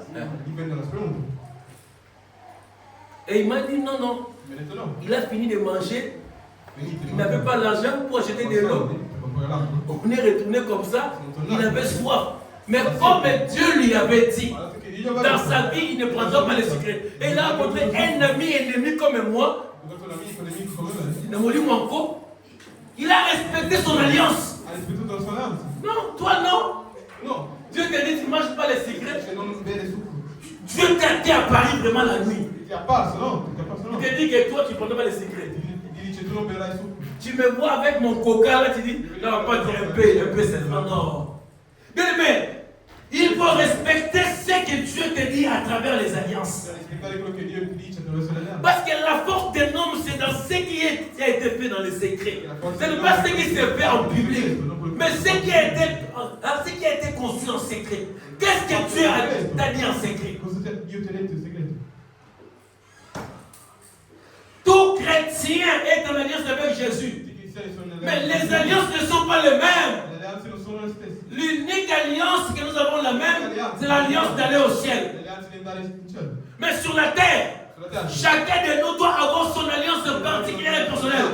Et il m'a dit, non. Il a fini de manger. Il n'avait pas l'argent pour acheter de l'eau. On est retourné comme ça. Il avait soif. Mais comme Dieu lui avait dit, dans sa vie, il ne prendra pas les secrets. Et il a rencontré un ami ennemi comme moi. Il a respecté son alliance. Non, toi non. Dieu t'a dit, tu ne manges pas les secrets. Dieu t'a dit à Paris vraiment la nuit. Il t'a dit que toi, tu ne prendras pas les secrets. Tu me vois avec mon coca là, tu dis, non, pas dire un peu seulement, non. Bien aimé, il faut respecter ce que Dieu te dit à travers les alliances. Parce que la force d'un homme, c'est dans dans ce qui a été fait dans le secret. Ce n'est pas ce qui s'est fait en public, mais ce qui a été conçu en secret. Qu'est-ce que Dieu t'a dit en secret? Tout chrétien est en alliance avec Jésus. Mais les alliances ne sont pas les mêmes. L'unique alliance que nous avons la même, c'est l'alliance d'aller au ciel. Mais sur la terre, chacun de nous doit avoir son alliance particulière et personnelle.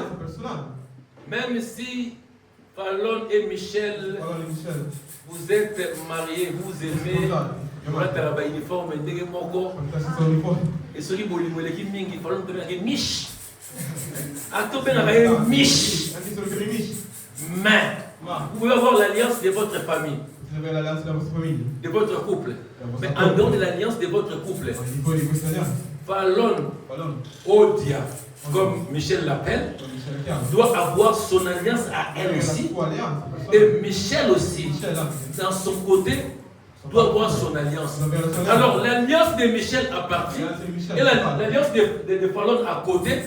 Même si Fallon et Michel, vous êtes mariés, vous aimez, vous êtes à la uniforme, et celui qui mingi, Fallon te Mich. À tout bien, Mich. Mais vous pouvez avoir l'alliance de votre famille, de votre couple. Mais en dehors de l'alliance de votre couple, Fallon, Odia, comme Michel l'appelle, doit avoir son alliance à elle aussi. Et Michel aussi, dans son côté, doit avoir son alliance. Alors l'alliance de Michel à partir et l'alliance de Fallon à côté,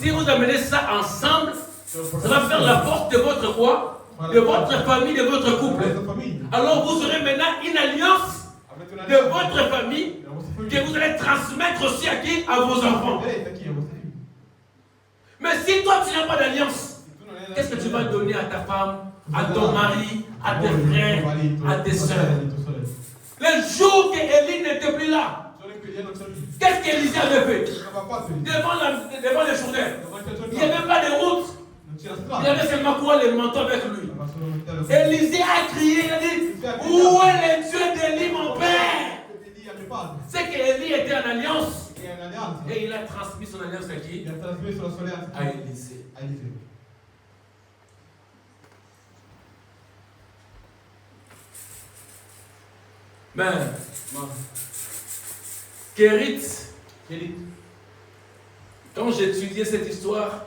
si vous amenez ça ensemble, ça va faire la force de votre quoi? De votre famille, de votre couple. Alors vous aurez maintenant une alliance de votre famille que vous allez transmettre aussi à qui? À vos enfants. Mais si toi tu n'as pas d'alliance, qu'est-ce que tu vas donner à ta femme, à ton mari, à tes frères, à tes soeurs? Le jour que Élie n'était plus là, qu'est-ce qu'Élisée avait fait? Devant le Jourdain, il n'y avait pas de route. Il avait seulement quoi? Le manteau avec lui. Élisée a crié, il a dit: où est le Dieu d'Élie, mon père? C'est qu'Élie était en alliance. Et il a transmis son alliance à qui? À Élisée. Mais Kérit, quand j'étudiais cette histoire,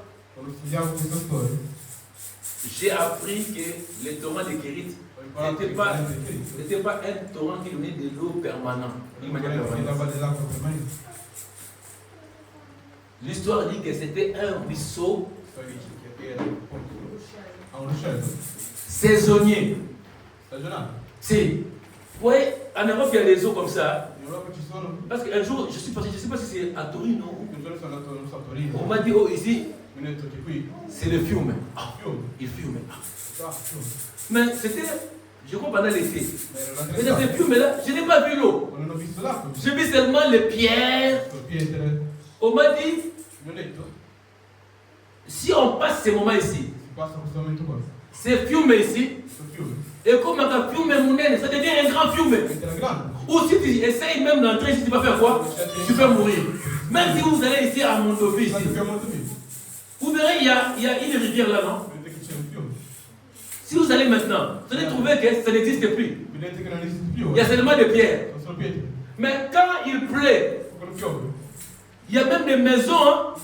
j'ai appris que le torrent de Kérit n'était pas un torrent qui donnait de l'eau permanente. L'histoire dit que c'était un ruisseau saisonnier. Si. Vous voyez, en Europe, il y a des eaux comme ça. Parce qu'un jour, je suis passé, je ne sais pas si c'est à Torino. On m'a dit, oh, ici, c'est le fiume. Ah, il fume. Mais c'était, je crois, pendant l'été. Mais dans ce fiume-là, je n'ai pas vu l'eau. J'ai vu seulement les pierres. On m'a dit, si on passe ce moment ici, c'est fiume ici. Et comme un fiume mounène, ça devient un grand fiume. Ou si tu essayes même d'entrer ici, tu vas faire quoi? Tu peux mourir. Même si vous allez ici à Montovi, ici, vous verrez, il y a une rivière là, non? Si vous allez maintenant, vous allez trouver que ça n'existe plus. Il y a seulement des pierres. Mais quand il pleut, il y a même des maisons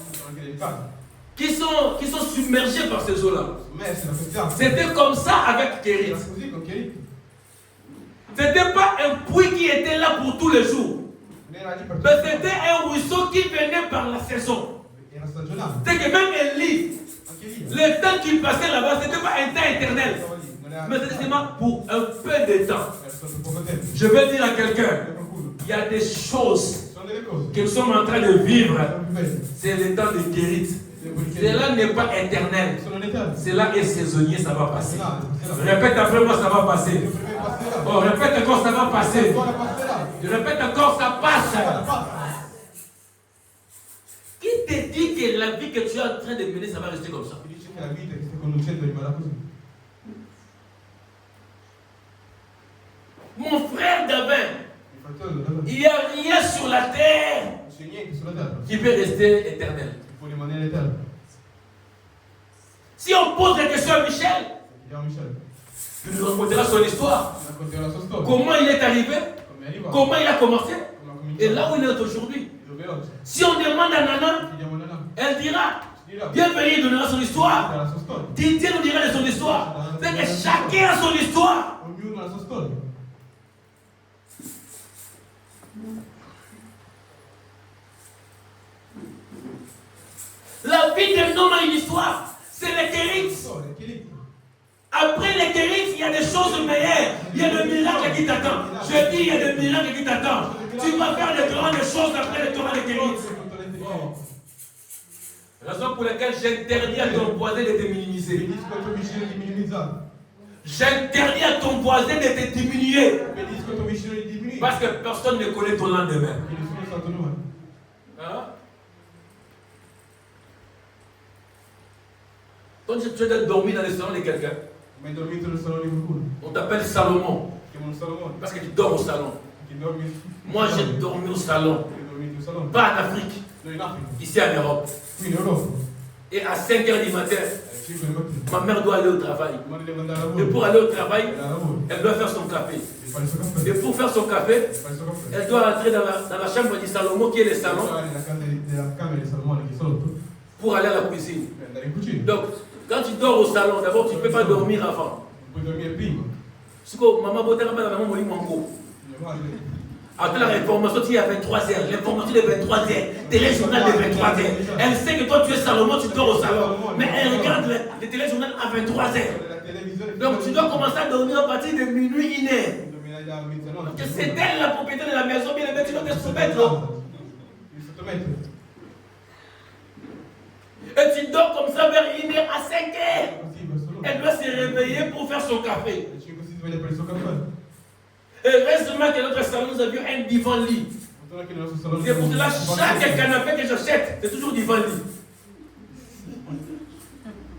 qui sont submergées par ces eaux-là. C'était comme ça avec Kérit. Ce n'était pas un puits qui était là pour tous les jours. Mais c'était un ruisseau qui venait par la saison. C'est que même Élie, le temps qu'il passait là-bas, ce n'était pas un temps éternel. Mais c'était seulement pour un peu de temps. Je vais dire à quelqu'un, il y a des choses que nous sommes en train de vivre. C'est le temps de Kérit. Cela n'est pas éternel. Cela est saisonnier, ça va passer. Répète après moi, ça va passer. Oh, répète encore, ça va passer. Je répète encore, ça passe. Qui te dit que la vie que tu es en train de mener, ça va rester comme ça? Mon frère Gabin, il n'y a rien sur la terre qui peut rester éternel. Si on pose la question à Michel, il nous racontera son histoire. Comment il est arrivé, comment il a commencé, et là où il est aujourd'hui. Si on demande à Nana, elle dira, bienvenue, il donnera son histoire. Didier nous dira de son histoire. C'est que chacun a son histoire. La nom a une histoire. C'est les Kérites. Après les Kérites, il y a des choses meilleures. Il y a le miracle qui t'attend. Je dis, il y a des miracles qui t'attendent. Tu vas faire de grandes choses après le Torah des Kérites. Raison pour laquelle j'interdis à ton voisin de te minimiser. J'interdis à ton voisin de te diminuer. Parce que personne ne connaît ton lendemain. Hein? Quand tu dois dormir dans le salon de quelqu'un, on t'appelle Salomon. Parce que tu dors au salon. Moi j'ai dormi au salon. Pas en Afrique. Ici en Europe. Et à 5h du matin, ma mère doit aller au travail. Et pour aller au travail, elle doit faire son café. Et pour faire son café, elle doit entrer dans la chambre du Salomon, qui est le salon, pour aller à la cuisine. Donc, quand tu dors au salon, d'abord tu ne peux pas dormir avant. Parce que maman botte dans la maman mango. Après la réformation, il y a 23h, l'information de 23h, téléjournal de 23h. Elle sait que toi tu es Salomon, tu dors au salon. Mais elle regarde le téléjournal à 23h. Donc tu dois commencer à dormir à partir de minuit, 1h. C'est elle la propriétaire de la maison, bien aimé, tu dois te soumettre. Et tu dors comme ça vers 1h à 5h. Elle doit se réveiller pour faire son café. Et récemment que notre salon, nous avions un divan lit. Et pour cela, chaque canapé que j'achète, c'est toujours divan lit.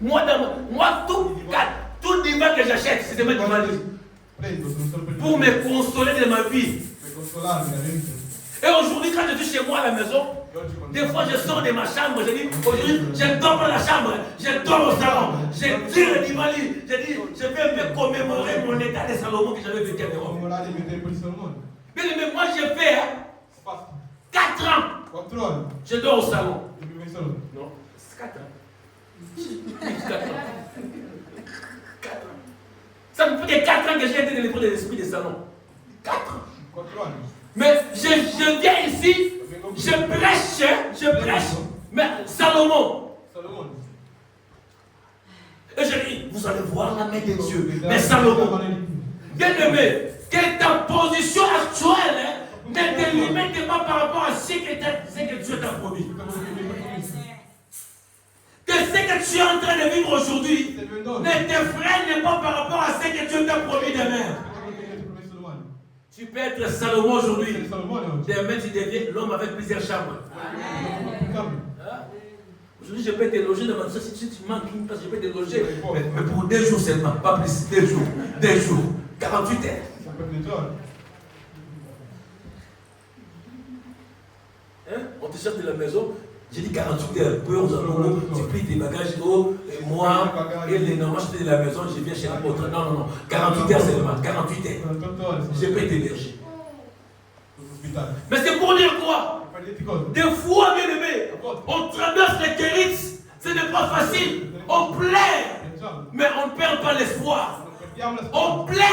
Moi, tout divan que j'achète, c'est mon divan lit. Pour me consoler de ma vie. Et aujourd'hui, quand je suis chez moi à la maison, des fois je sors de ma chambre, je dis, aujourd'hui, je dors dans la chambre, je dors au salon, je tire le divan lit, je dis, je vais un peu commémorer mon état de Salomon que j'avais vécu en Europe. Mais moi j'ai fait 4 ans, je dors au salon. Non, c'est 4 ans. 4 ans. 4 ans. Ça me fait que 4 ans que j'ai été dans l'épreuve de l'esprit des salons. 4 ans. Mais je viens ici, je prêche, mais Salomon. Et je dis, vous allez voir la main de Dieu. Mais Salomon, bien aimé, que ta position actuelle ne te limite pas par rapport à ce que Dieu t'a promis. Que ce que tu es en train de vivre aujourd'hui ne te freine pas par rapport à ce que Dieu t'a promis demain. Tu peux être Salomon aujourd'hui. Demain, tu deviens l'homme avec plusieurs chambres. Aujourd'hui, je peux te loger dans ma maison. Si tu manques une place, je peux te loger. Mais pour 2 jours seulement, pas plus. 2 jours. 2 jours. 48 heures. Hein? On te cherche de la maison. J'ai dit 48 heures. Tu plies tes bagages. Et moi, et les normes, je fais de la maison, je viens chez l'apôtre. Non. 48 heures seulement. 48 heures. Je peux t'héberger. Mais c'est pour dire quoi? Des fois, bien aimé, on traverse les Kérites. Ce n'est pas facile. On plaît, mais on ne perd pas l'espoir. On plaît,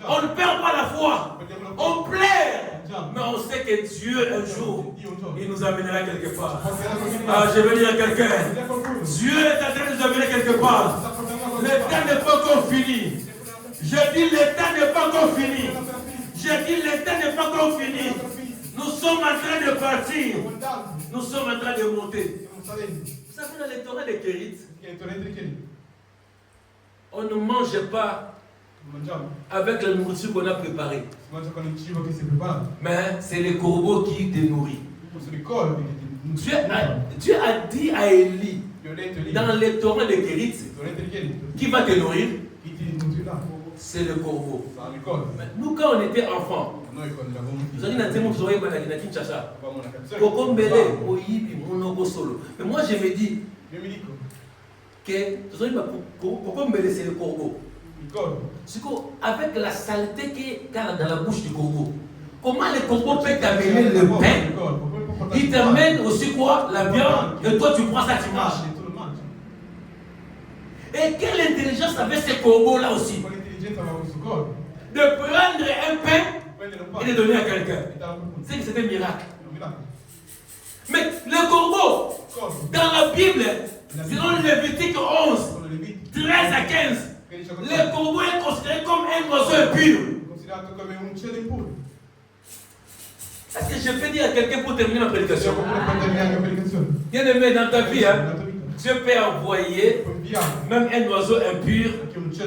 on ne perd pas la foi. On plaît, mais on sait que Dieu, un jour, il nous amènera quelque part. Ah, je veux dire à quelqu'un, Dieu est en train de nous amener quelque part. Le temps n'est pas encore fini. Je dis, le temps n'est pas encore fini. Je dis, le temps n'est pas encore fini. Nous sommes en train de partir. Nous sommes en train de monter. Vous savez, dans les Torahs des Kérites, on ne mange pas avec la nourriture qu'on a préparée. Mais c'est les corbeaux qui te nourrissent. Dieu a dit à Élie, dans les Torahs des Kérites, qui va te nourrir? C'est le corbeau. Mais nous, quand on était enfants, vous avez dit mais moi je me dis que c'est le corbeau. Avec la saleté qui est dans la bouche du corbeau, comment le corbeau peut t'amener le pain? Il t'amène aussi quoi? La viande, et toi tu prends ça, tu manges. Et quelle intelligence avait ce corbeau là aussi? De prendre un pain et de donner à quelqu'un. C'est que c'était un miracle. Mais le corbeau, dans la Bible, Selon Lévitique 11, 13 à 15, le corbeau est considéré comme un oiseau impur. Est-ce que je peux dire à quelqu'un pour terminer ma prédication? Bien aimé, dans ta vie, hein, Dieu peut envoyer même un oiseau impur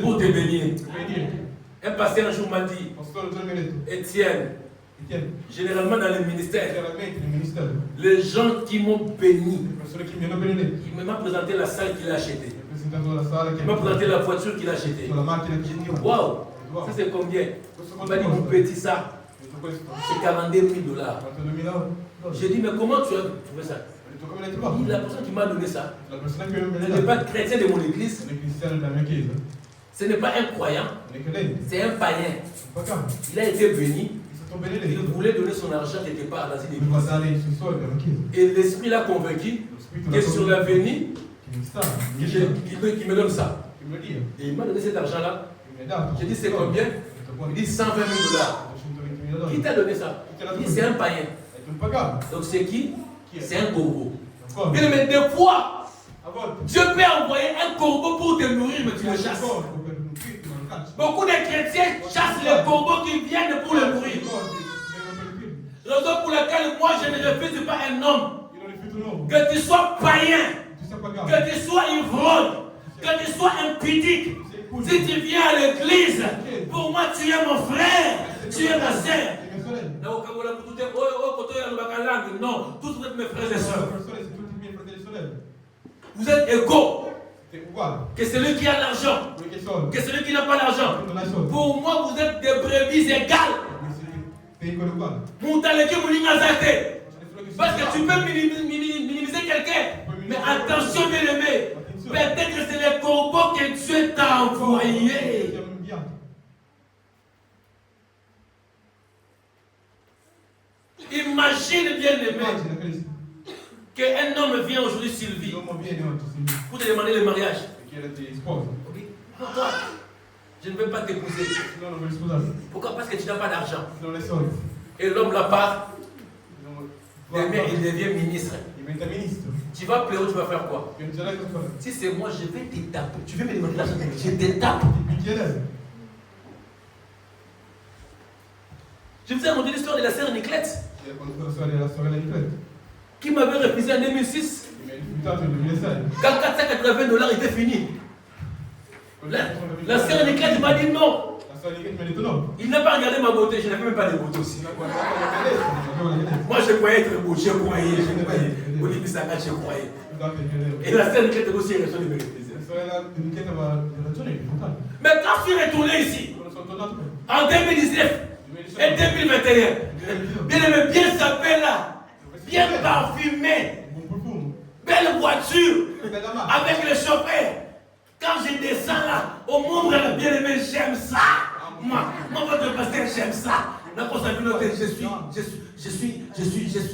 pour te bénir. Un pasteur un jour m'a dit, Étienne, généralement dans le ministère, les gens qui m'ont béni, il m'a présenté la salle qu'il a achetée. Il m'a présenté la voiture qu'il a achetée. J'ai dit, waouh, ça c'est combien? Il m'a dit, mon petit ça, c'est 42 000 $. J'ai dit, mais comment tu as trouvé ça? La personne qui m'a donné ça, ce n'est pas chrétien de mon église, ce n'est pas un croyant, c'est un païen. Il a été béni, il voulait donner son argent quelque part dans une église. Et l'esprit l'a convaincu que sur l'avenir, qu'il me donne ça. Et il m'a donné cet argent-là. J'ai dit, c'est combien? Il dit 120 000 $. Qui t'a donné ça? Il dit, c'est un païen. Donc c'est qui? C'est un corbeau. Mais des fois, Dieu peut envoyer un corbeau pour te nourrir, mais tu le chasses. Beaucoup de chrétiens chassent les corbeaux qui viennent pour le nourrir. Raison pour laquelle moi je ne refuse pas un homme. Que tu sois païen, que tu sois ivrogne, que tu sois impudique. Si tu viens à l'église, pour moi tu es mon frère, tu es ma sœur. Non, tous vous êtes mes frères et sœurs. Vous êtes égaux. Que celui qui a l'argent, que celui qui n'a pas l'argent. Pour moi, vous êtes des brebis égales. Parce que tu peux minimiser quelqu'un. Mais attention, bien aimé. Peut-être que c'est les corbeaux que Dieu t'a envoyés. Imagine, bien aimé, qu'un homme vient aujourd'hui, Sylvie, pour te demander le mariage. Pourquoi? Je ne veux pas t'épouser. Pourquoi? Parce que tu n'as pas d'argent. Et l'homme la part. Demain, il devient ministre. Tu vas pleurer, tu vas faire quoi? Si c'est moi, je vais te taper. Tu veux me demander l'argent? Je te tape. Je vous ai raconté l'histoire de la sœur Niclette qui m'avait refusé en 2006. Quand 480 $ était fini. La sœur Niclette m'a dit non. Il n'a pas regardé ma beauté, je n'avais même pas de beauté aussi. Moi je croyais être beau, je croyais. Au début, ça m'a, je croyais. Et la sœur Niclette aussi a reçu de me refuser. Mais quand je suis retourné ici, en 2019 et 2021, bien sapé là, bien parfumé, belle voiture, avec le chauffeur. Quand je descends là, au monde bien aimé, j'aime ça. Moi, votre pasteur, j'aime ça.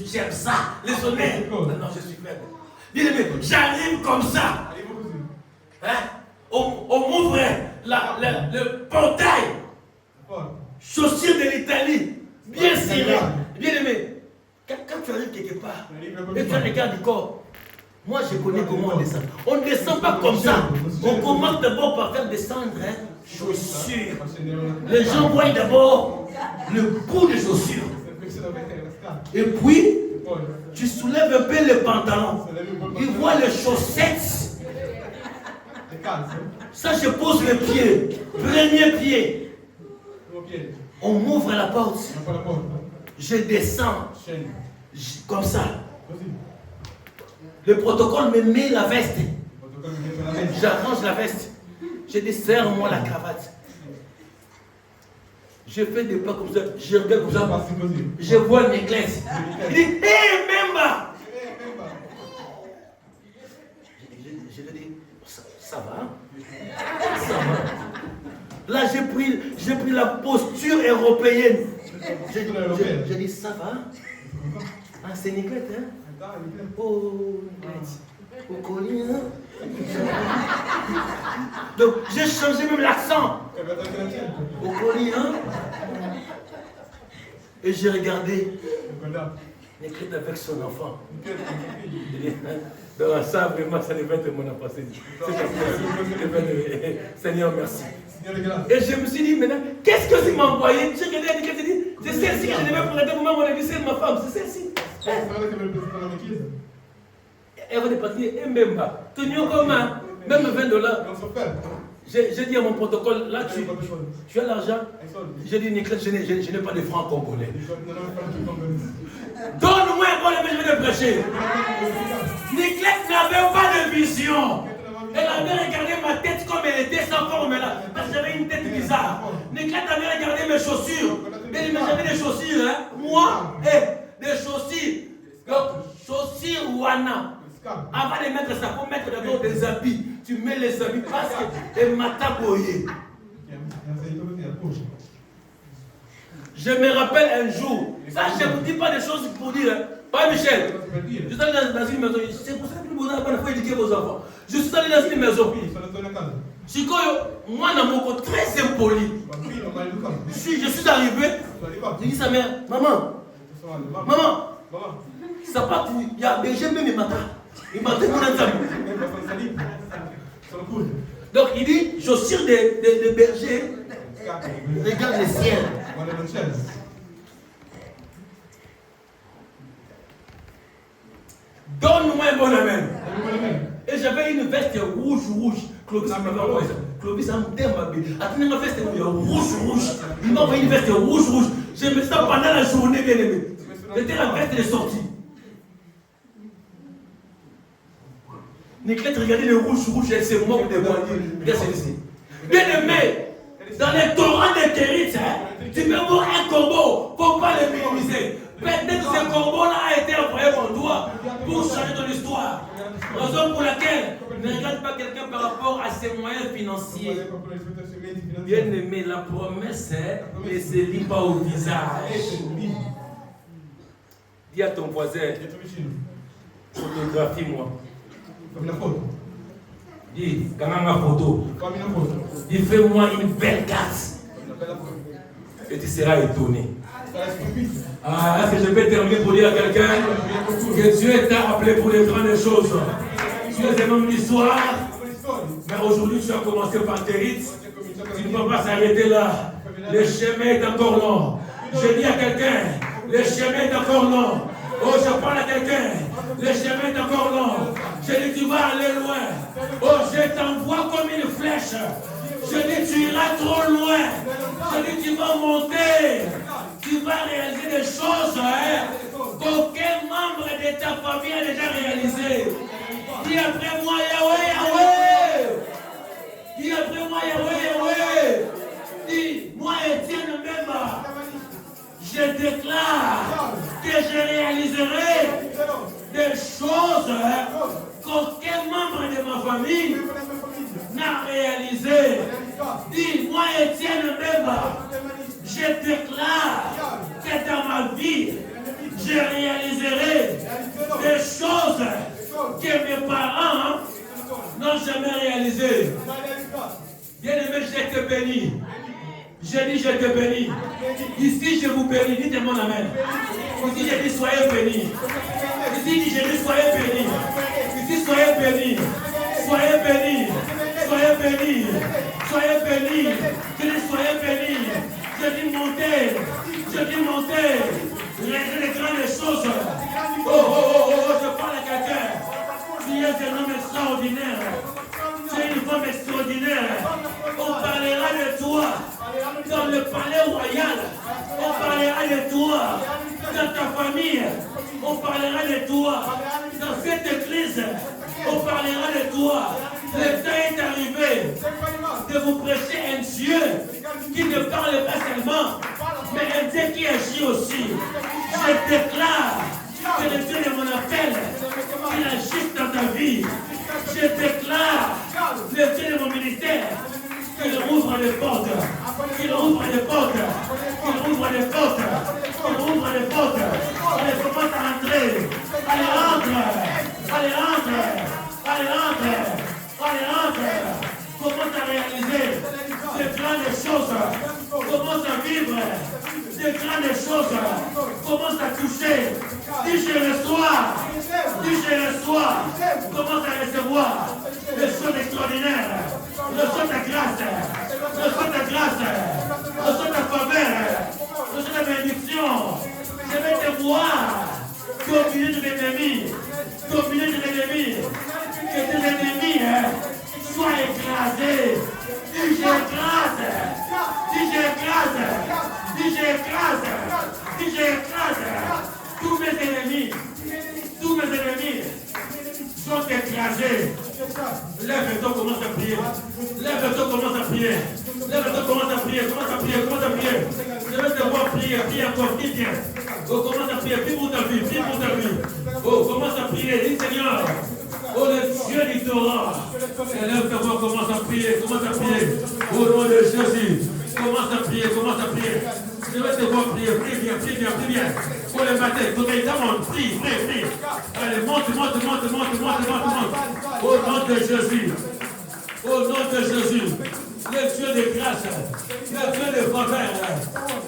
J'aime ça. Les honnêtes. Non, je suis faible. Bien aimé, j'arrive comme ça. Hein? On m'ouvre le portail. Chaussures de l'Italie. Bien serré. Bien aimé, quand tu arrives quelque part, et tu regardes du corps. Moi, je connais comment on descend. On ne descend pas comme ça. On commence d'abord par faire descendre chaussures. Les gens voient d'abord le bout des chaussures. Et puis, tu soulèves un peu le pantalon. Ils voient les chaussettes. Ça, je pose le pied. Premier pied. On m'ouvre la porte. Je descends. Comme ça. Le protocole me met la veste. J'arrange la veste. Je dis, serre-moi la cravate. Je fais des pas comme ça. Je regarde comme ça. Je vois une église. Il dit, hé, Memba! Je lui dis, ça va? Ça va. Là, j'ai pris la posture européenne. Je dis, ça va? Ah, c'est Niclette, hein? Oh, Niclette. Au collier, hein? Donc, j'ai changé même l'accent. Au collier, hein? Et j'ai regardé. Néclette avec son enfant. Dans ça, vraiment, ça devait être mon enfant. Seigneur, merci. Et je me suis dit, maintenant, qu'est-ce que tu m'as envoyé? J'ai regardé la Néclette et dit, c'est celle-ci que je devais prendre pour moi, mon église, c'est ma femme, c'est celle-ci. Elle va départir et même pas. Tenu comme même $20. J'ai dit à mon protocole, là tu as l'argent. J'ai dit, Néclette, je n'ai pas de francs congolais. Donne-moi un bon, je vais te prêcher. Néclette n'avait pas de vision. Elle avait regardé ma tête comme elle était sans forme là. Parce que j'avais une tête bizarre. Néclette avait regardé mes chaussures. Mais j'avais des chaussures, hein. Moi, des chaussures. Donc, chaussures Wana. Avant de mettre ça, pour mettre d'abord des habits. Tu mets les habits parce que les mataboyés. Je me rappelle un jour. Ça, je ne vous dis pas des choses pour dire. Hein. Pas Michel. Je suis allé dans une maison. C'est pour ça que vous avez faut éduquer vos enfants. Je suis allé dans une maison. Moi, dans mon côté, très impoli. Je suis arrivé. Je dis à sa mère, maman, ça part, il y a berger même il m'attend. Il m'attend pour donc il dit, chaussures de berger, regarde le ciel. Donne-moi un bon amen. Et j'avais une veste rouge. Clovis m'avait envoyé ça. Clovis a un terme habillé. Attendez, ma veste rouge. Il m'a envoyé une veste rouge. Je me suis pendant la journée, bien aimé. C'était la veste de sortie. Néclette, regardez le rouge, elle se moque de moi. Regarde celui-ci. Bien aimé, dans les torrents de Kérit, tu peux voir un corbeau, il ne faut pas le minimiser. Peut-être que ce corbeau-là a été envoyé pour toi pour changer ton histoire. Raison pour laquelle ne regarde pas quelqu'un par rapport à ses moyens financiers. Bien aimé, la promesse ne se lit pas au visage. Dis à ton voisin, photographie-moi. Dis, quand même ma photo. Dis, fais-moi une belle carte. Et tu seras étonné. Est-ce que je peux terminer pour dire à quelqu'un que Dieu t'a appelé pour les grandes choses. Tu es un homme d'histoire, mais aujourd'hui tu as commencé par Kérit. Tu ne peux pas s'arrêter là. Le chemin est encore long. Je dis à quelqu'un, le chemin est encore long. Oh, je parle à quelqu'un, le chemin est encore long. Je dis, tu vas aller loin. Oh, je t'envoie comme une flèche. Je dis, tu iras trop loin. Je dis, tu vas monter. Tu vas réaliser des choses qu'aucun membre de ta famille a déjà réalisé. Dis après moi, Yahweh. Dis après moi, Yahweh. Dis, moi, Étienne Mbemba, je déclare que je réaliserai des choses qu'aucun membre de ma famille n'a réalisé. Dis, moi, Étienne Mbemba, je déclare que dans ma vie, je réaliserai des choses que mes parents n'ont jamais réalisées. Bien-aimé, je te bénis. Je dis, je te bénis. Ici, je vous bénis. Dites mon amen. Ici, je dis, soyez bénis. Ici, je dis, soyez bénis. Ici, soyez bénis. Soyez bénis. Soyez bénis. Soyez bénis. Je dis, soyez bénis. Je dis, montez. Je dis, montez. Les grandes choses. Je parle à quelqu'un. Tu es un homme extraordinaire. Tu es une femme extraordinaire. On parlera de toi dans le palais royal. On parlera de toi dans ta famille. On parlera de toi dans cette église. On parlera de toi. Le temps est arrivé de vous prêcher un Dieu qui ne parle pas seulement, mais un Dieu qui agit aussi. Je déclare que le Dieu de mon appel, il agisse dans ta vie. Je déclare le Dieu de mon ministère, qu'il ouvre les portes, qu'il ouvre les portes, qu'il ouvre les portes, qu'il ouvre les portes. Allez, commence à entrer. Allez, entre. Allez, entre. Allez, entre. milieu de l'ennemi, au milieu de l'ennemi, que tes ennemis soient écrasés. Dis j'écrase, dis j'écrase, dis j'écrase, dis j'écrase. Tous mes ennemis sont écrasés. Lève-toi, commence à prier. Lève-toi, commence à prier. Lève-toi, commence à prier. Commence à prier, commence à prier. Je vais te voir prier, prie encore, prie bien. Oh, commence à prier, prie pour ta vie, prie pour ta vie. Oh, commence à prier, dis Seigneur. Oh, le Dieu du Torah. Lève-toi, commence à prier, commence à prier. Au nom de Jésus. Commence à prier, commence à prier. Je vais te voir prier, prie bien, prie bien, prie bien. Pour le matin, prie, prie, prie. Allez, monte. Au nom de Jésus. Au nom de Jésus. Le Dieu de grâce. Le Dieu de faveur.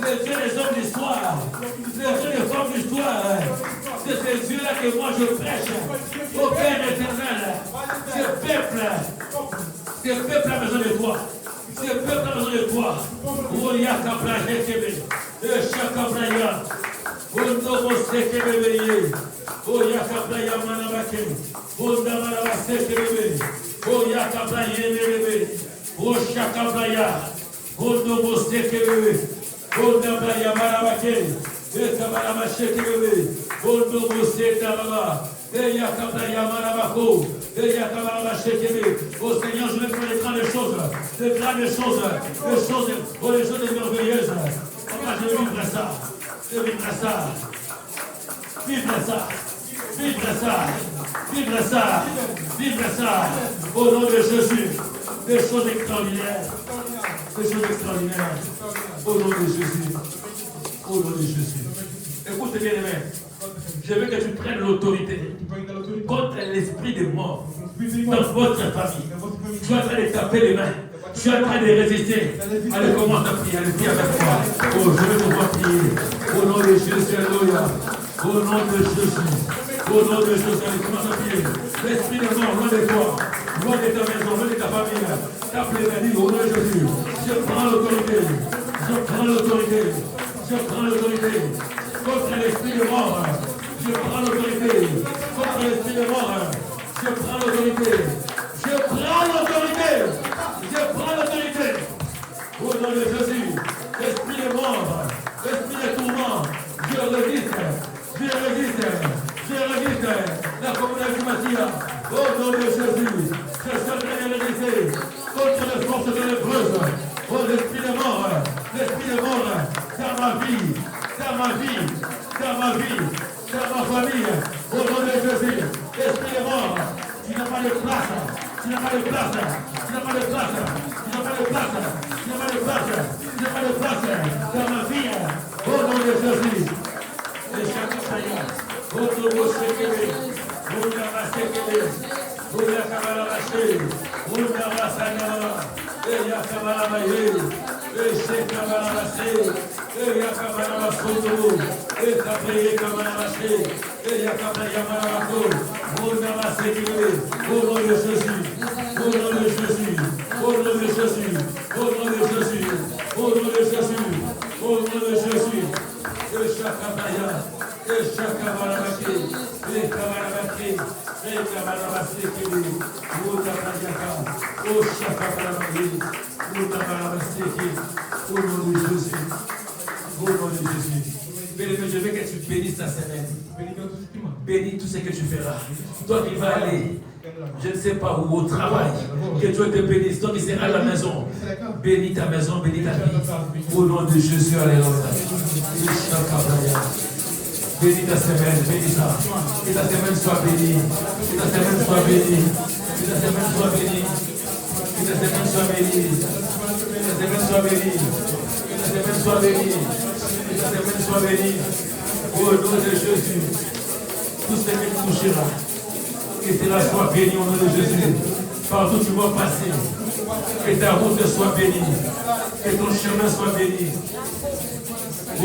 Le Dieu des hommes d'histoire. Le Dieu des femmes d'histoire. C'est ce Dieu-là que moi je prêche. Au Père éternel. Ce peuple a besoin de toi. Ce peuple a besoin de toi. Oh Seigneur, je vais faire de grandes choses, des choses merveilleuses. Papa, je vivre ça, vivre ça, au nom de Jésus, des choses extraordinaires, au nom de Jésus, Écoute bien, aimé. Je veux que tu prennes l'autorité contre l'esprit de mort dans votre famille. Tu es en train de taper les mains. Tu es en train de résister. Allez, commence à prier. Allez, prie avec moi. Oh, je vais te voir prier. Au nom de Jésus, alléluia. Au nom de Jésus. Au nom de Jésus, allez, commence à prier. L'esprit de mort, loin de toi. Loin de ta maison, loin de ta famille. Tape les mains, dis au nom de Jésus. Je prends l'autorité. Contre l'esprit de mort. Je prends l'autorité. Contre l'esprit de mort. Je prends l'autorité. Au nom de Jésus. Esprit de mort. Esprit de tourment. Je résiste. La communauté Matia. Au nom de Jésus. Je suis en train de résister. Contre les forces ténébreuses. Oh, l'esprit de mort. Dans ma famille, au nom de Jésus, esprit de mort, tu n'as pas de place dans ma vie, au nom de Jésus. Et chaque saillant, votre mot séqué, vous n'avez séqué, vous n'avez lâché, vous n'avez et Yakabalamaye, et Shekabalamaché, et Yakabalamasoto, et Kapaye Kabalamaché, et Yakabayamalamato, vous n'avez séqué, au nom de Jésus, au nom de Jésus, au nom de Jésus, au nom de Jésus, au nom de Jésus, au nom de Jésus, et Shakabaya, et Shakabalamaché, et Kabalamaché, et Kabalamaché, vous n'avez oh, Shakabalamaché, au nom de Jésus. Au nom de Jésus. Bien-aimé, je veux que tu bénisses ta semaine. Bénis tout ce que tu feras. Toi qui vas aller, je ne sais pas où, au travail, que Dieu te bénisse. Toi qui seras à la maison, bénis ta maison, bénis ta vie. Au nom de Jésus, alléluia. Bénis ta semaine, bénis ça. Que ta semaine soit bénie. Que ta semaine soit bénie. Que ta semaine soit bénie. Que ta semaine soit bénie. Que ta semaine soit bénie. Que ta semaine soit bénie. Que ta semaine soit bénie. Au nom de Jésus. Tout ce qui te touchera. Que cela soit béni au nom de Jésus. Partout tu vas passer. Que ta route soit bénie. Que ton chemin soit béni.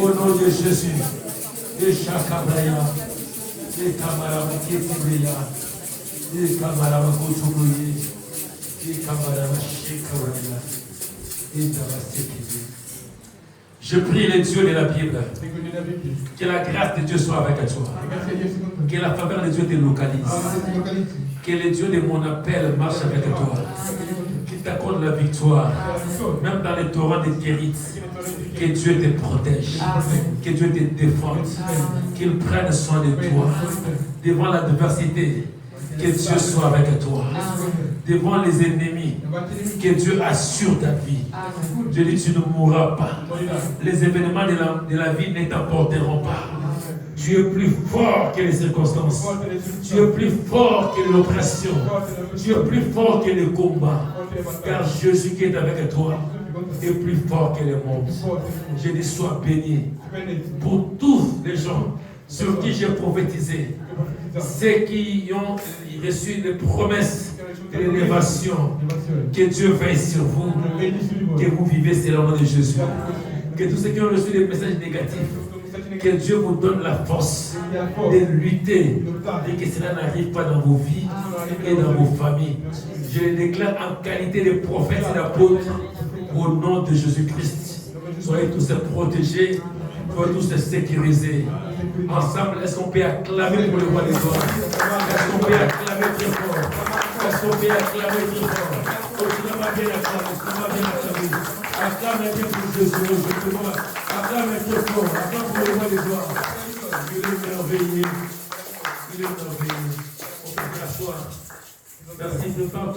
Au nom de Jésus. Et Shakabraya. Et Kamarama Ketibaya. Et Kamarama Kotubuye. Et Kamarama Shekabraya. Et Davasekebe. Je prie les dieux de la Bible Que la grâce de Dieu soit avec toi. Que la faveur de Dieu te localise. Que le Dieu de mon appel marche avec toi. Qu'il t'accorde la victoire. Même dans les torrents de guérite. Que Dieu te protège. Que Dieu te défende. Qu'il prenne soin de toi. Devant l'adversité. Que Dieu soit avec toi. Devant les ennemis. Que Dieu assure ta vie. Je dis, tu ne mourras pas. Les événements de la vie ne t'emporteront pas. Tu es plus fort que les circonstances. Tu es plus fort que l'oppression. Tu es plus fort que le combat. Car Jésus qui est avec toi est plus fort que le monde. Je dis, sois béni pour tous les gens sur qui j'ai prophétisé. Ceux qui ont reçu les promesses de l'élévation. Que Dieu veille sur vous. Que vous vivez selon le nom de Jésus. Que tous ceux qui ont reçu des messages négatifs, que Dieu vous donne la force de lutter et que cela n'arrive pas dans vos vies et dans vos familles. Je les déclare en qualité de prophète et d'apôtre au nom de Jésus-Christ. Soyez tous protégés, soyez tous sécurisés. Ensemble, est-ce qu'on peut acclamer pour le roi des rois? Est-ce qu'on peut acclamer très fort? Est-ce qu'on peut acclamer très fort? On va bien acclamer, on va bien acclamer. Acclame bien pour Jésus, acclame très fort, acclame pour le roi des rois. Il est merveilleux, il est merveilleux. On peut s'asseoir. Merci de part